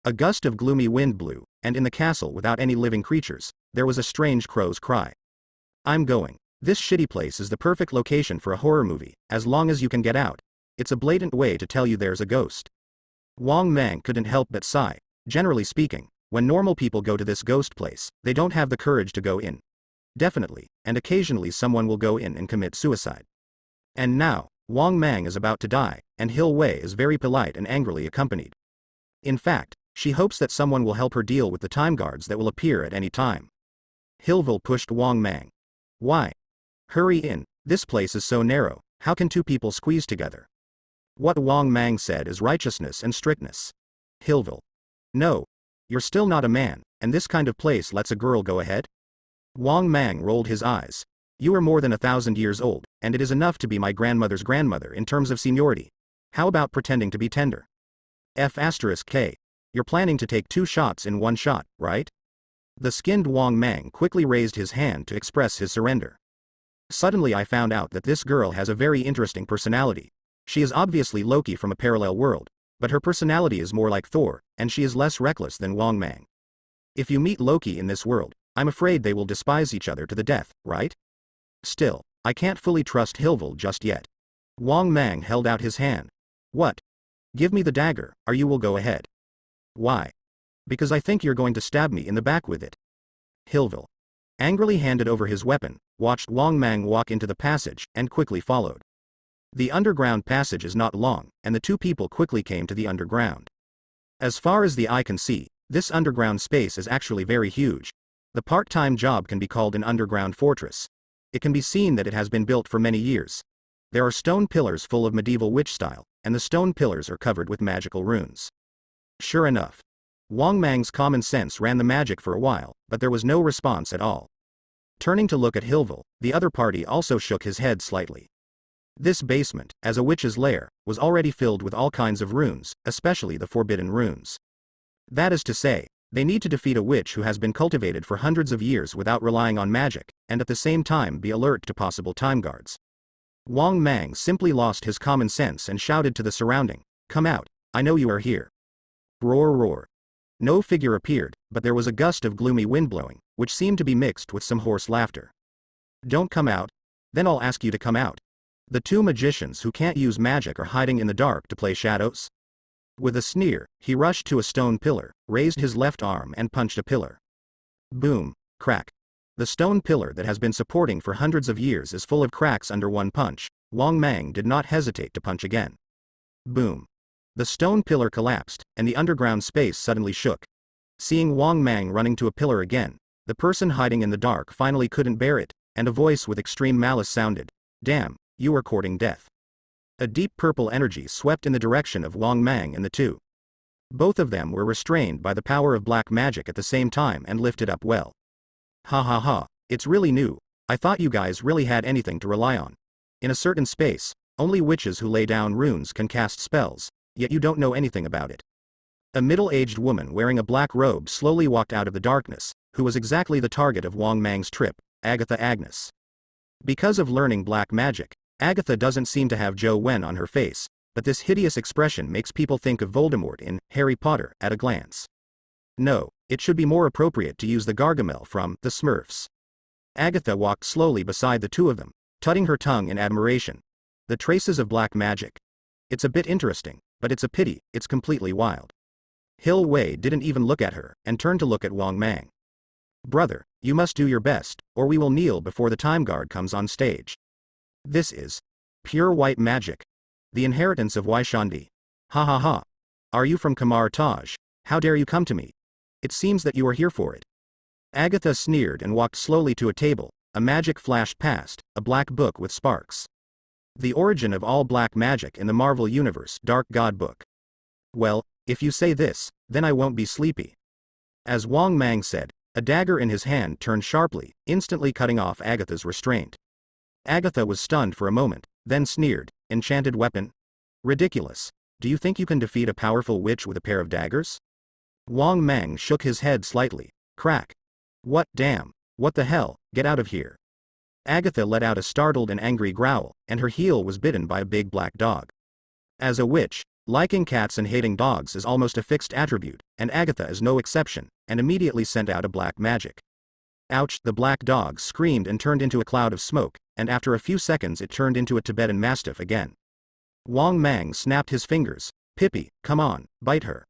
A gust of gloomy wind blew, and in the castle without any living creatures, there was a strange crow's cry. I'm going. This shitty place is the perfect location for a horror movie, as long as you can get out. It's a blatant way to tell you there's a ghost. Wang Mang couldn't help but sigh. Generally speaking, when normal people go to this ghost place, they don't have the courage to go in. Definitely, and occasionally someone will go in and commit suicide. And now, Wang Mang is about to die, and Hill Wei is very polite and angrily accompanied. In fact, she hopes that someone will help her deal with the time guards that will appear at any time. Hillville pushed Wang Mang. Why? Hurry in, this place is so narrow, how can two people squeeze together? What Wang Mang said is righteousness and strictness. Hillville. No. You're still not a man, and this kind of place lets a girl go ahead? Wang Mang rolled his eyes. You are more than 1,000 years old, and it is enough to be my grandmother's grandmother in terms of seniority. How about pretending to be tender? F*K. You're planning to take 2 shots in 1 shot, right? The skinned Wang Mang quickly raised his hand to express his surrender. Suddenly I found out that this girl has a very interesting personality. She is obviously Loki from a parallel world, but her personality is more like Thor, and she is less reckless than Wang Mang. If you meet Loki in this world, I'm afraid they will despise each other to the death, right? Still, I can't fully trust Hilvil just yet. Wang Mang held out his hand. What? Give me the dagger, or you will go ahead. Why? Because I think you're going to stab me in the back with it. Hilvil angrily handed over his weapon, watched Wang Mang walk into the passage, and quickly followed. The underground passage is not long, and the two people quickly came to the underground. As far as the eye can see, this underground space is actually very huge. The part-time job can be called an underground fortress. It can be seen that it has been built for many years. There are stone pillars full of medieval witch style, and the stone pillars are covered with magical runes. Sure enough, Wang Mang's common sense ran the magic for a while, but there was no response at all. Turning to look at Hilvil, the other party also shook his head slightly. This basement, as a witch's lair, was already filled with all kinds of runes, especially the forbidden runes. That is to say, they need to defeat a witch who has been cultivated for hundreds of years without relying on magic, and at the same time be alert to possible time guards. Wang Mang simply lost his common sense and shouted to the surrounding, "Come out, I know you are here." Roar roar. No figure appeared, but there was a gust of gloomy wind blowing, which seemed to be mixed with some hoarse laughter. Don't come out? Then I'll ask you to come out. The two magicians who can't use magic are hiding in the dark to play shadows? With a sneer, he rushed to a stone pillar, raised his left arm and punched a pillar. Boom, crack. The stone pillar that has been supporting for hundreds of years is full of cracks under one punch. Wang Mang did not hesitate to punch again. Boom. The stone pillar collapsed, and the underground space suddenly shook. Seeing Wang Mang running to a pillar again, the person hiding in the dark finally couldn't bear it, and a voice with extreme malice sounded, "Damn, you are courting death." A deep purple energy swept in the direction of Wang Mang and the two. Both of them were restrained by the power of black magic at the same time and lifted up well. Ha ha ha, it's really new. I thought you guys really had anything to rely on. In a certain space, only witches who lay down runes can cast spells, yet you don't know anything about it. A middle-aged woman wearing a black robe slowly walked out of the darkness, who was exactly the target of Wang Mang's trip, Agatha Agnes. Because of learning black magic, Agatha doesn't seem to have Joe Wen on her face, but this hideous expression makes people think of Voldemort in Harry Potter at a glance. No, it should be more appropriate to use the Gargamel from The Smurfs. Agatha walked slowly beside the two of them, tutting her tongue in admiration. The traces of black magic. It's a bit interesting, but it's a pity, it's completely wild. Hil Wei didn't even look at her, and turned to look at Wang Mang. Brother, you must do your best, or we will kneel before the time guard comes on stage. This is pure white magic. The inheritance of Waishandi. Ha ha ha. Are you from Kamar Taj? How dare you come to me? It seems that you are here for it. Agatha sneered and walked slowly to a table. A magic flashed past, a black book with sparks. The origin of all black magic in the Marvel Universe, Dark God Book. Well, if you say this, then I won't be sleepy. As Wang Mang said, a dagger in his hand turned sharply, instantly cutting off Agatha's restraint. Agatha was stunned for a moment, then sneered, "Enchanted weapon? Ridiculous. Do you think you can defeat a powerful witch with a pair of daggers?" Wang Mang shook his head slightly. Crack. What, damn, what the hell, get out of here. Agatha let out a startled and angry growl, and her heel was bitten by a big black dog. As a witch, liking cats and hating dogs is almost a fixed attribute, and Agatha is no exception, and immediately sent out a black magic. Ouch, the black dog screamed and turned into a cloud of smoke, and after a few seconds it turned into a Tibetan Mastiff again. Wang Mang snapped his fingers. Pippi, come on, bite her.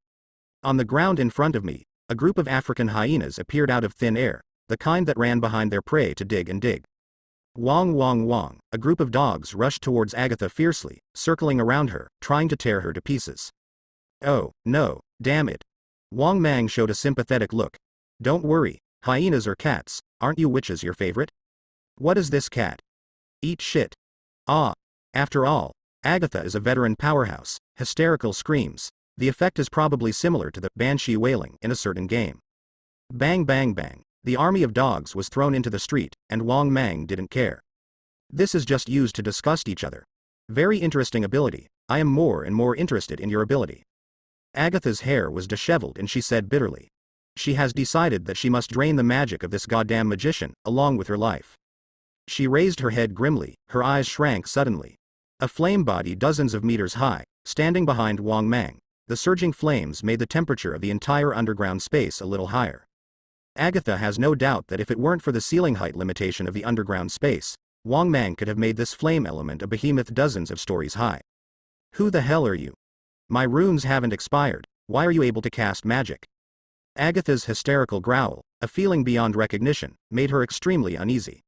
On the ground in front of me, a group of African hyenas appeared out of thin air, the kind that ran behind their prey to dig and dig. Wong wong wong, a group of dogs rushed towards Agatha fiercely, circling around her, trying to tear her to pieces. Oh, no, damn it. Wang Mang showed a sympathetic look. Don't worry, hyenas or cats, aren't you witches your favorite? What is this cat? Eat shit. Ah. After all, Agatha is a veteran powerhouse, hysterical screams. The effect is probably similar to the banshee wailing in a certain game. Bang bang bang. The army of dogs was thrown into the street, and Wang Mang didn't care. This is just used to disgust each other. Very interesting ability. I am more and more interested in your ability. Agatha's hair was disheveled and she said bitterly. She has decided that she must drain the magic of this goddamn magician, along with her life. She raised her head grimly, her eyes shrank suddenly. A flame body dozens of meters high, standing behind Wang Mang. the surging flames made the temperature of the entire underground space a little higher. Agatha has no doubt that if it weren't for the ceiling height limitation of the underground space, Wang Mang could have made this flame element a behemoth dozens of stories high. Who the hell are you? My runes haven't expired, why are you able to cast magic? Agatha's hysterical growl, a feeling beyond recognition, made her extremely uneasy.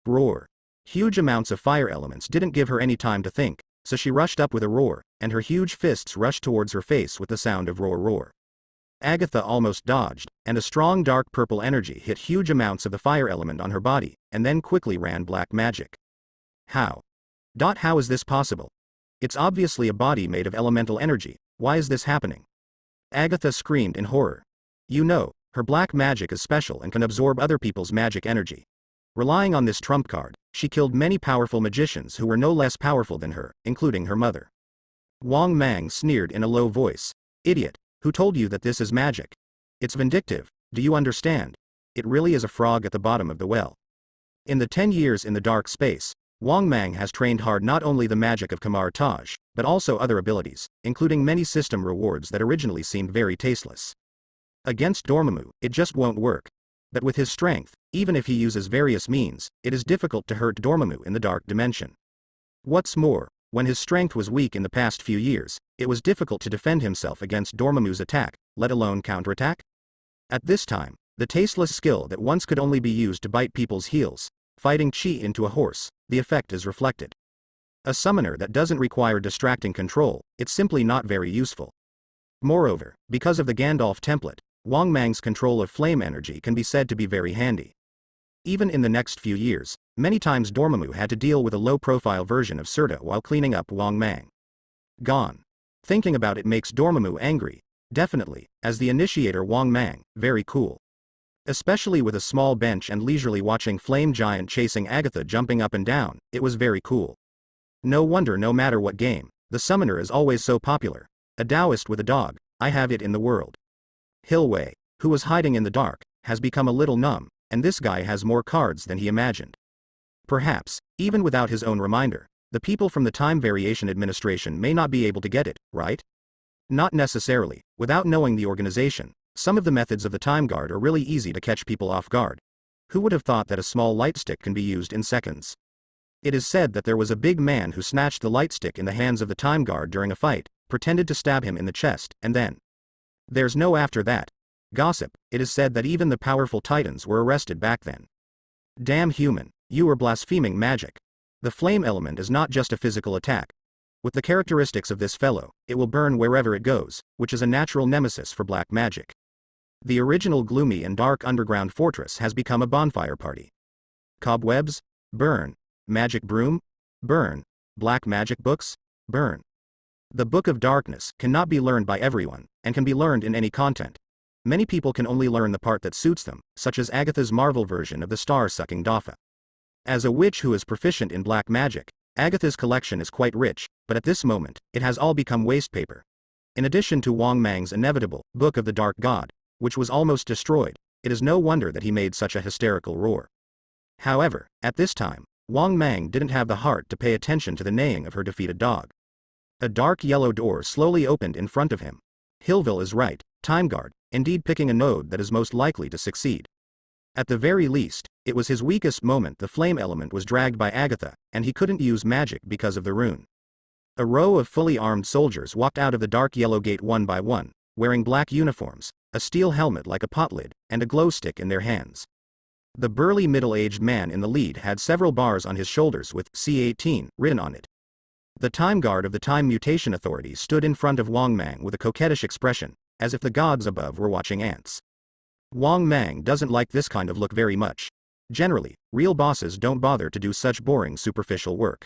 Roar. Huge amounts of fire elements didn't give her any time to think, so she rushed up with a roar, and her huge fists rushed towards her face with the sound of roar roar. Agatha almost dodged, and a strong dark purple energy hit huge amounts of the fire element on her body, and then quickly ran black magic. How? How is this possible? It's obviously a body made of elemental energy, why is this happening? Agatha screamed in horror. You know, her black magic is special and can absorb other people's magic energy. Relying on this trump card, she killed many powerful magicians who were no less powerful than her, including her mother. Wang Mang sneered in a low voice. Idiot, who told you that this is magic? It's vindictive, do you understand? It really is a frog at the bottom of the well. In the 10 years in the dark space, Wang Mang has trained hard not only the magic of Kamar Taj, but also other abilities, including many system rewards that originally seemed very tasteless. Against Dormammu, it just won't work. But with his strength, even if he uses various means, it is difficult to hurt Dormammu in the dark dimension. What's more, when his strength was weak in the past few years, it was difficult to defend himself against Dormammu's attack, let alone counterattack. At this time, the tasteless skill that once could only be used to bite people's heels, fighting chi into a horse, the effect is reflected. A summoner that doesn't require distracting control, it's simply not very useful. Moreover, because of the Gandalf template, Wang Mang's control of flame energy can be said to be very handy. Even in the next few years, many times Dormammu had to deal with a low-profile version of Serta while cleaning up Wang Mang. Gone. Thinking about it makes Dormammu angry, definitely, as the initiator Wang Mang, very cool. Especially with a small bench and leisurely watching Flame Giant chasing Agatha jumping up and down, it was very cool. No wonder no matter what game, the summoner is always so popular. A Taoist with a dog, I have it in the world. Hilwei, who was hiding in the dark, has become a little numb, and this guy has more cards than he imagined. Perhaps, even without his own reminder, the people from the Time Variation Administration may not be able to get it, right? Not necessarily. Without knowing the organization, some of the methods of the Time Guard are really easy to catch people off guard. Who would have thought that a small light stick can be used in seconds? It is said that there was a big man who snatched the light stick in the hands of the Time Guard during a fight, pretended to stab him in the chest, and then. There's no after that. Gossip, it is said that even the powerful titans were arrested back then. Damn human, you are blaspheming magic. The flame element is not just a physical attack. With the characteristics of this fellow, it will burn wherever it goes, which is a natural nemesis for black magic. The original gloomy and dark underground fortress has become a bonfire party. Cobwebs? Burn. Magic broom? Burn. Black magic books? Burn. The Book of Darkness cannot be learned by everyone, and can be learned in any content. Many people can only learn the part that suits them, such as Agatha's Marvel version of the star-sucking Dafa. As a witch who is proficient in black magic, Agatha's collection is quite rich, but at this moment, it has all become waste paper. In addition to Wang Mang's inevitable Book of the Dark God, which was almost destroyed, it is no wonder that he made such a hysterical roar. However, at this time, Wang Mang didn't have the heart to pay attention to the neighing of her defeated dog. A dark yellow door slowly opened in front of him. Hillville is right, Time Guard, indeed picking a node that is most likely to succeed. At the very least, it was his weakest moment. The flame element was dragged by Agatha, and he couldn't use magic because of the rune. A row of fully armed soldiers walked out of the dark yellow gate one by one, wearing black uniforms, a steel helmet like a pot lid, and a glow stick in their hands. The burly middle-aged man in the lead had several bars on his shoulders with C-18 written on it. The Time Guard of the Time Mutation Authority stood in front of Wang Mang with a coquettish expression, as if the gods above were watching ants. Wang Mang doesn't like this kind of look very much. Generally, real bosses don't bother to do such boring superficial work.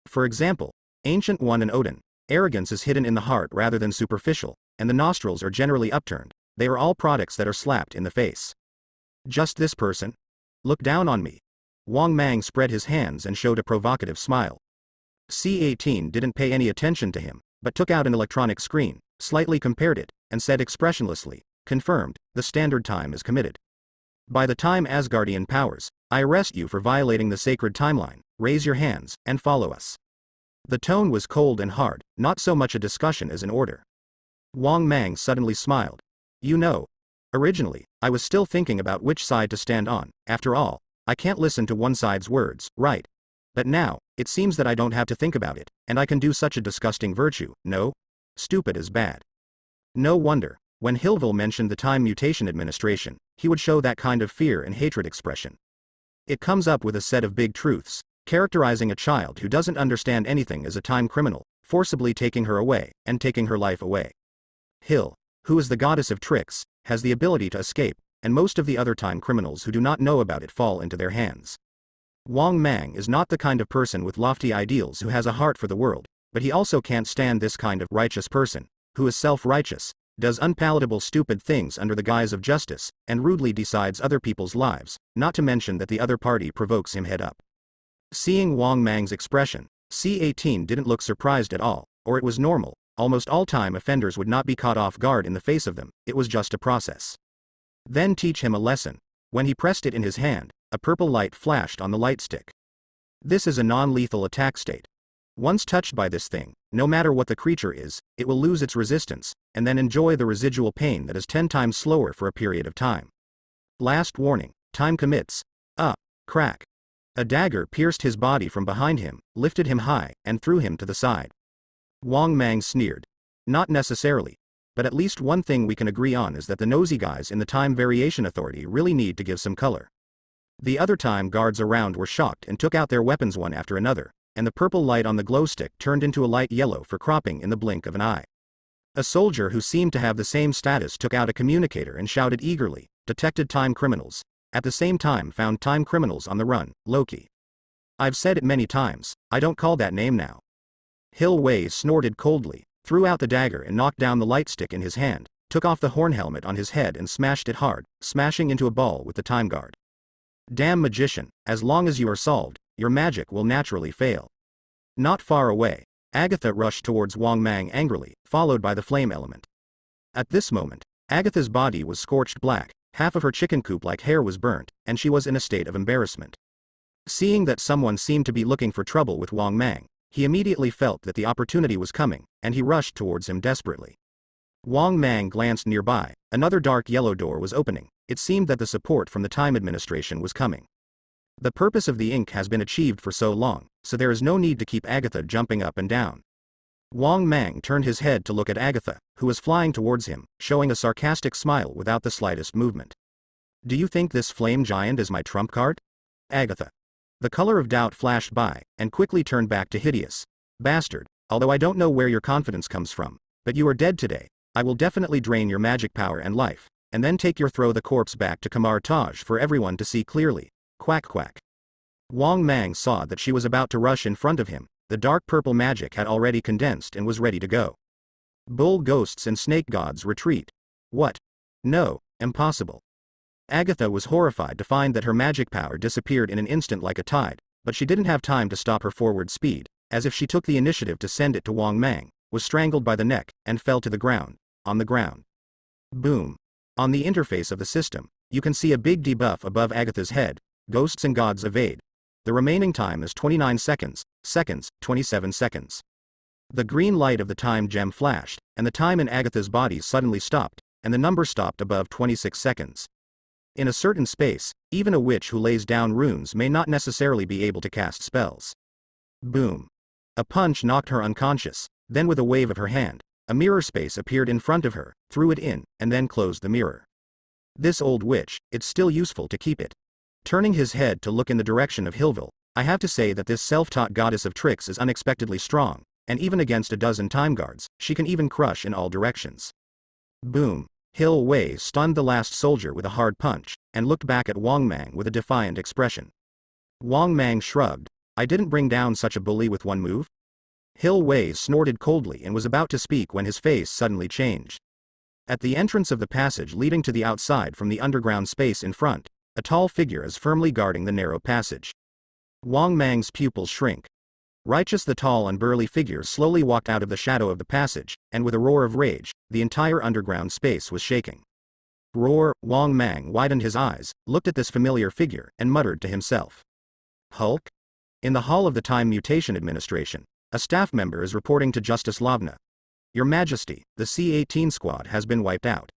For example, Ancient One and Odin, arrogance is hidden in the heart rather than superficial, and the nostrils are generally upturned. They are all products that are slapped in the face. Just this person? Look down on me. Wang Mang spread his hands and showed a provocative smile. C-18 didn't pay any attention to him, but took out an electronic screen, slightly compared it, and said expressionlessly, confirmed, the standard time is committed. By the time Asgardian powers, I arrest you for violating the sacred timeline, raise your hands, and follow us. The tone was cold and hard, not so much a discussion as an order. Wang Mang suddenly smiled. You know, originally, I was still thinking about which side to stand on. After all, I can't listen to one side's words, right? But now, it seems that I don't have to think about it, and I can do such a disgusting virtue, no? Stupid is bad. No wonder, when Hillville mentioned the Time Mutation Administration, he would show that kind of fear and hatred expression. It comes up with a set of big truths, characterizing a child who doesn't understand anything as a time criminal, forcibly taking her away, and taking her life away. Hill, who is the goddess of tricks, has the ability to escape, and most of the other time criminals who do not know about it fall into their hands. Wang Mang is not the kind of person with lofty ideals who has a heart for the world, but he also can't stand this kind of righteous person, who is self-righteous, does unpalatable stupid things under the guise of justice, and rudely decides other people's lives, not to mention that the other party provokes him head up. Seeing Wang Mang's expression, C-18 didn't look surprised at all, or it was normal. Almost all time offenders would not be caught off guard in the face of them, it was just a process. Then teach him a lesson. When he pressed it in his hand, a purple light flashed on the light stick. This is a non-lethal attack state. Once touched by this thing, no matter what the creature is, it will lose its resistance, and then enjoy the residual pain that is 10 times slower for a period of time. Last warning, time commits. Crack. A dagger pierced his body from behind him, lifted him high, and threw him to the side. Wang Mang sneered. Not necessarily. But at least one thing we can agree on is that the nosy guys in the Time Variation Authority really need to give some color. The other time guards around were shocked and took out their weapons one after another, and the purple light on the glow stick turned into a light yellow for cropping in the blink of an eye. A soldier who seemed to have the same status took out a communicator and shouted eagerly, detected time criminals. At the same time found time criminals on the run, Loki. I've said it many times, I don't call that name now. Hill Wei snorted coldly, threw out the dagger and knocked down the light stick in his hand, took off the horn helmet on his head and smashed it hard, smashing into a ball with the time guard. Damn magician, as long as you are solved, your magic will naturally fail. Not far away, Agatha rushed towards Wang Mang angrily, followed by the flame element. At this moment, Agatha's body was scorched black, half of her chicken coop-like hair was burnt, and she was in a state of embarrassment. Seeing that someone seemed to be looking for trouble with Wang Mang, he immediately felt that the opportunity was coming, and he rushed towards him desperately. Wang Mang glanced nearby, another dark yellow door was opening, it seemed that the support from the Time Administration was coming. The purpose of the ink has been achieved for so long, so there is no need to keep Agatha jumping up and down. Wang Mang turned his head to look at Agatha, who was flying towards him, showing a sarcastic smile without the slightest movement. Do you think this flame giant is my trump card? Agatha. The color of doubt flashed by, and quickly turned back to hideous. Bastard, although I don't know where your confidence comes from, but you are dead today, I will definitely drain your magic power and life, and then throw the corpse back to Kamar Taj for everyone to see clearly. Quack quack. Wang Mang saw that she was about to rush in front of him, the dark purple magic had already condensed and was ready to go. Bull ghosts and snake gods retreat. What? No, impossible. Agatha was horrified to find that her magic power disappeared in an instant like a tide, but she didn't have time to stop her forward speed, as if she took the initiative to send it to Wang Mang, was strangled by the neck, and fell to the ground. On the ground. Boom. On the interface of the system, you can see a big debuff above Agatha's head, ghosts and gods evade. The remaining time is 29 seconds, 27 seconds. The green light of the time gem flashed, and the time in Agatha's body suddenly stopped, and the number stopped above 26 seconds. In a certain space, even a witch who lays down runes may not necessarily be able to cast spells. Boom. A punch knocked her unconscious, then with a wave of her hand, a mirror space appeared in front of her, threw it in, and then closed the mirror. This old witch, it's still useful to keep it. Turning his head to look in the direction of Hillville, I have to say that this self-taught goddess of tricks is unexpectedly strong, and even against a dozen time guards, she can even crush in all directions. Boom. Hill Wei stunned the last soldier with a hard punch, and looked back at Wang Mang with a defiant expression. Wang Mang shrugged. I didn't bring down such a bully with one move. Hill Wei snorted coldly and was about to speak when his face suddenly changed. At the entrance of the passage leading to the outside from the underground space in front, a tall figure is firmly guarding the narrow passage. Wang Mang's pupils shrink. Righteous the tall and burly figure slowly walked out of the shadow of the passage, and with a roar of rage, the entire underground space was shaking. Roar. Wang Mang widened his eyes, looked at this familiar figure, and muttered to himself. Hulk? In the hall of the Time Mutation Administration, a staff member is reporting to Justice Lavna. Your Majesty, the C-18 squad has been wiped out.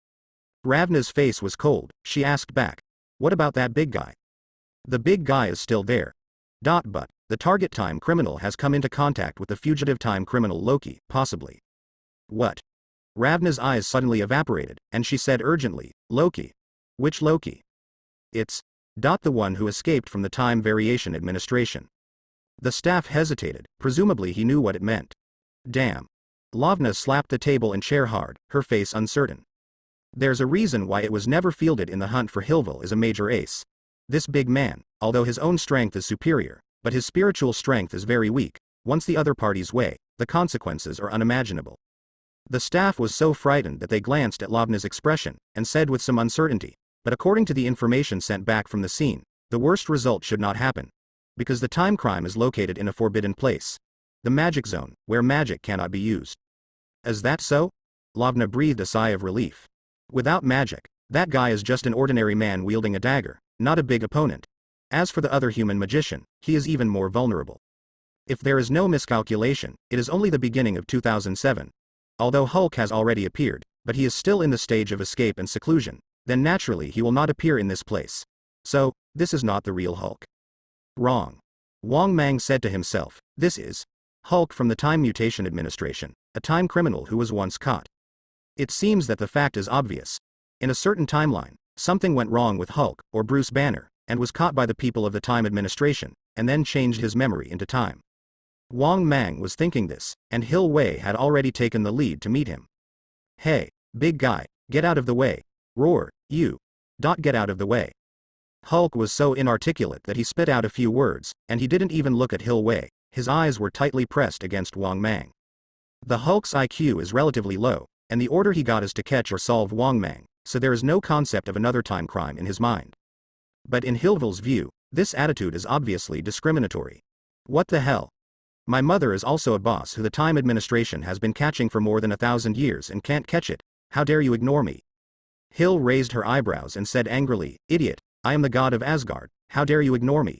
Ravna's face was cold. She asked back. What about that big guy? The big guy is still there. But, the target time criminal has come into contact with the fugitive time criminal Loki, possibly. What? Ravna's eyes suddenly evaporated, and she said urgently, Loki. Which Loki? It's the one who escaped from the Time Variation Administration. The staff hesitated, presumably he knew what it meant. Damn. Lavna slapped the table and chair hard, her face uncertain. There's a reason why it was never fielded in the hunt for Hillville as a major ace. This big man, although his own strength is superior, but his spiritual strength is very weak. Once the other party's way, the consequences are unimaginable. The staff was so frightened that they glanced at Lavna's expression, and said with some uncertainty, but according to the information sent back from the scene, the worst result should not happen. Because the time crime is located in a forbidden place. The magic zone, where magic cannot be used. Is that so? Lavna breathed a sigh of relief. Without magic, that guy is just an ordinary man wielding a dagger, not a big opponent. As for the other human magician, he is even more vulnerable. If there is no miscalculation, it is only the beginning of 2007. Although Hulk has already appeared, but he is still in the stage of escape and seclusion, then naturally he will not appear in this place. So, this is not the real Hulk. Wrong. Wang Mang said to himself, this is Hulk from the Time Mutation Administration, a time criminal who was once caught. It seems that the fact is obvious. In a certain timeline, something went wrong with Hulk, or Bruce Banner, and was caught by the people of the Time Administration, and then changed his memory into time. Wang Mang was thinking this, and Hill Wei had already taken the lead to meet him. Hey, big guy, get out of the way. Roar, you. Get out of the way. Hulk was so inarticulate that he spit out a few words, and he didn't even look at Hill Wei. His eyes were tightly pressed against Wang Mang. The Hulk's IQ is relatively low, and the order he got is to catch or solve Wang Mang, so there is no concept of another time crime in his mind. But in Hillville's view, this attitude is obviously discriminatory. What the hell? My mother is also a boss who the Time Administration has been catching for more than 1,000 years and can't catch it. How dare you ignore me? Hill raised her eyebrows and said angrily, idiot, I am the god of Asgard, how dare you ignore me?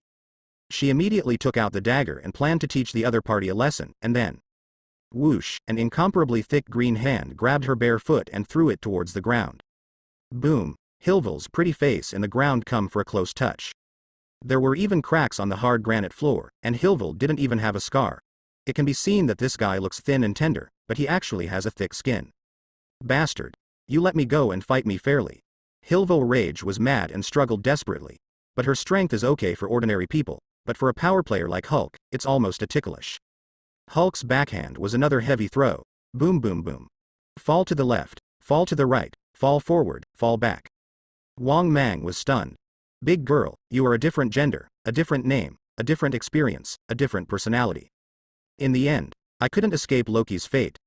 She immediately took out the dagger and planned to teach the other party a lesson, and then, whoosh, an incomparably thick green hand grabbed her bare foot and threw it towards the ground. Boom, Hillville's pretty face in the ground come for a close touch. There were even cracks on the hard granite floor, and Hillville didn't even have a scar. It can be seen that this guy looks thin and tender, but he actually has a thick skin. Bastard. You let me go and fight me fairly. Hillville rage was mad and struggled desperately. But her strength is okay for ordinary people, but for a power player like Hulk, it's almost a ticklish. Hulk's backhand was another heavy throw. Boom boom boom. Fall to the left, fall to the right, fall forward, fall back. Wang Mang was stunned. Big girl, you are a different gender, a different name, a different experience, a different personality. In the end, I couldn't escape Loki's fate.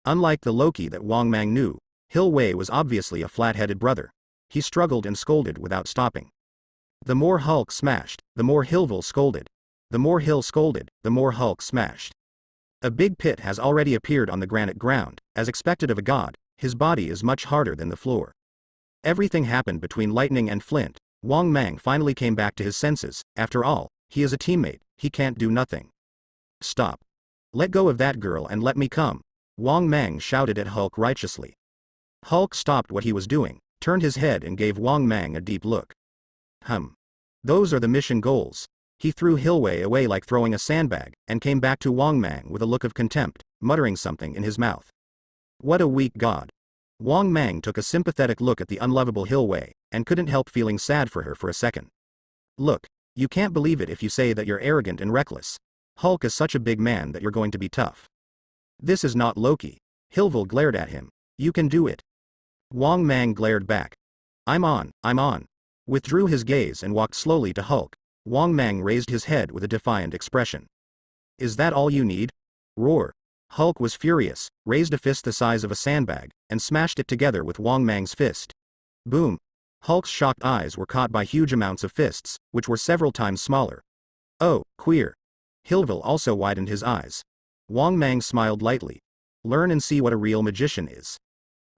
Unlike the Loki that Wang Mang knew, Hill Wei was obviously a flat-headed brother. He struggled and scolded without stopping. The more Hulk smashed, the more Hillville scolded. The more Hill scolded, the more Hulk smashed. A big pit has already appeared on the granite ground. As expected of a god, his body is much harder than the floor. Everything happened between lightning and flint. Wang Mang finally came back to his senses. After all, he is a teammate, he can't do nothing. Stop. Let go of that girl and let me come. Wang Mang shouted at Hulk righteously. Hulk stopped what he was doing, turned his head and gave Wang Mang a deep look. Those are the mission goals. He threw Hill Wei away like throwing a sandbag, and came back to Wang Mang with a look of contempt, muttering something in his mouth. What a weak god. Wang Mang took a sympathetic look at the unlovable Hill Wei, and couldn't help feeling sad for her for a second. Look, you can't believe it if you say that you're arrogant and reckless. Hulk is such a big man that you're going to be tough. This is not Loki. Hillville glared at him. You can do it. Wang Mang glared back. I'm on. Withdrew his gaze and walked slowly to Hulk. Wang Mang raised his head with a defiant expression. Is that all you need? Roar. Hulk was furious, raised a fist the size of a sandbag, and smashed it together with Wang Mang's fist. Boom. Hulk's shocked eyes were caught by huge amounts of fists, which were several times smaller. Oh, queer. Hillville also widened his eyes. Wang Mang smiled lightly. Learn and see what a real magician is.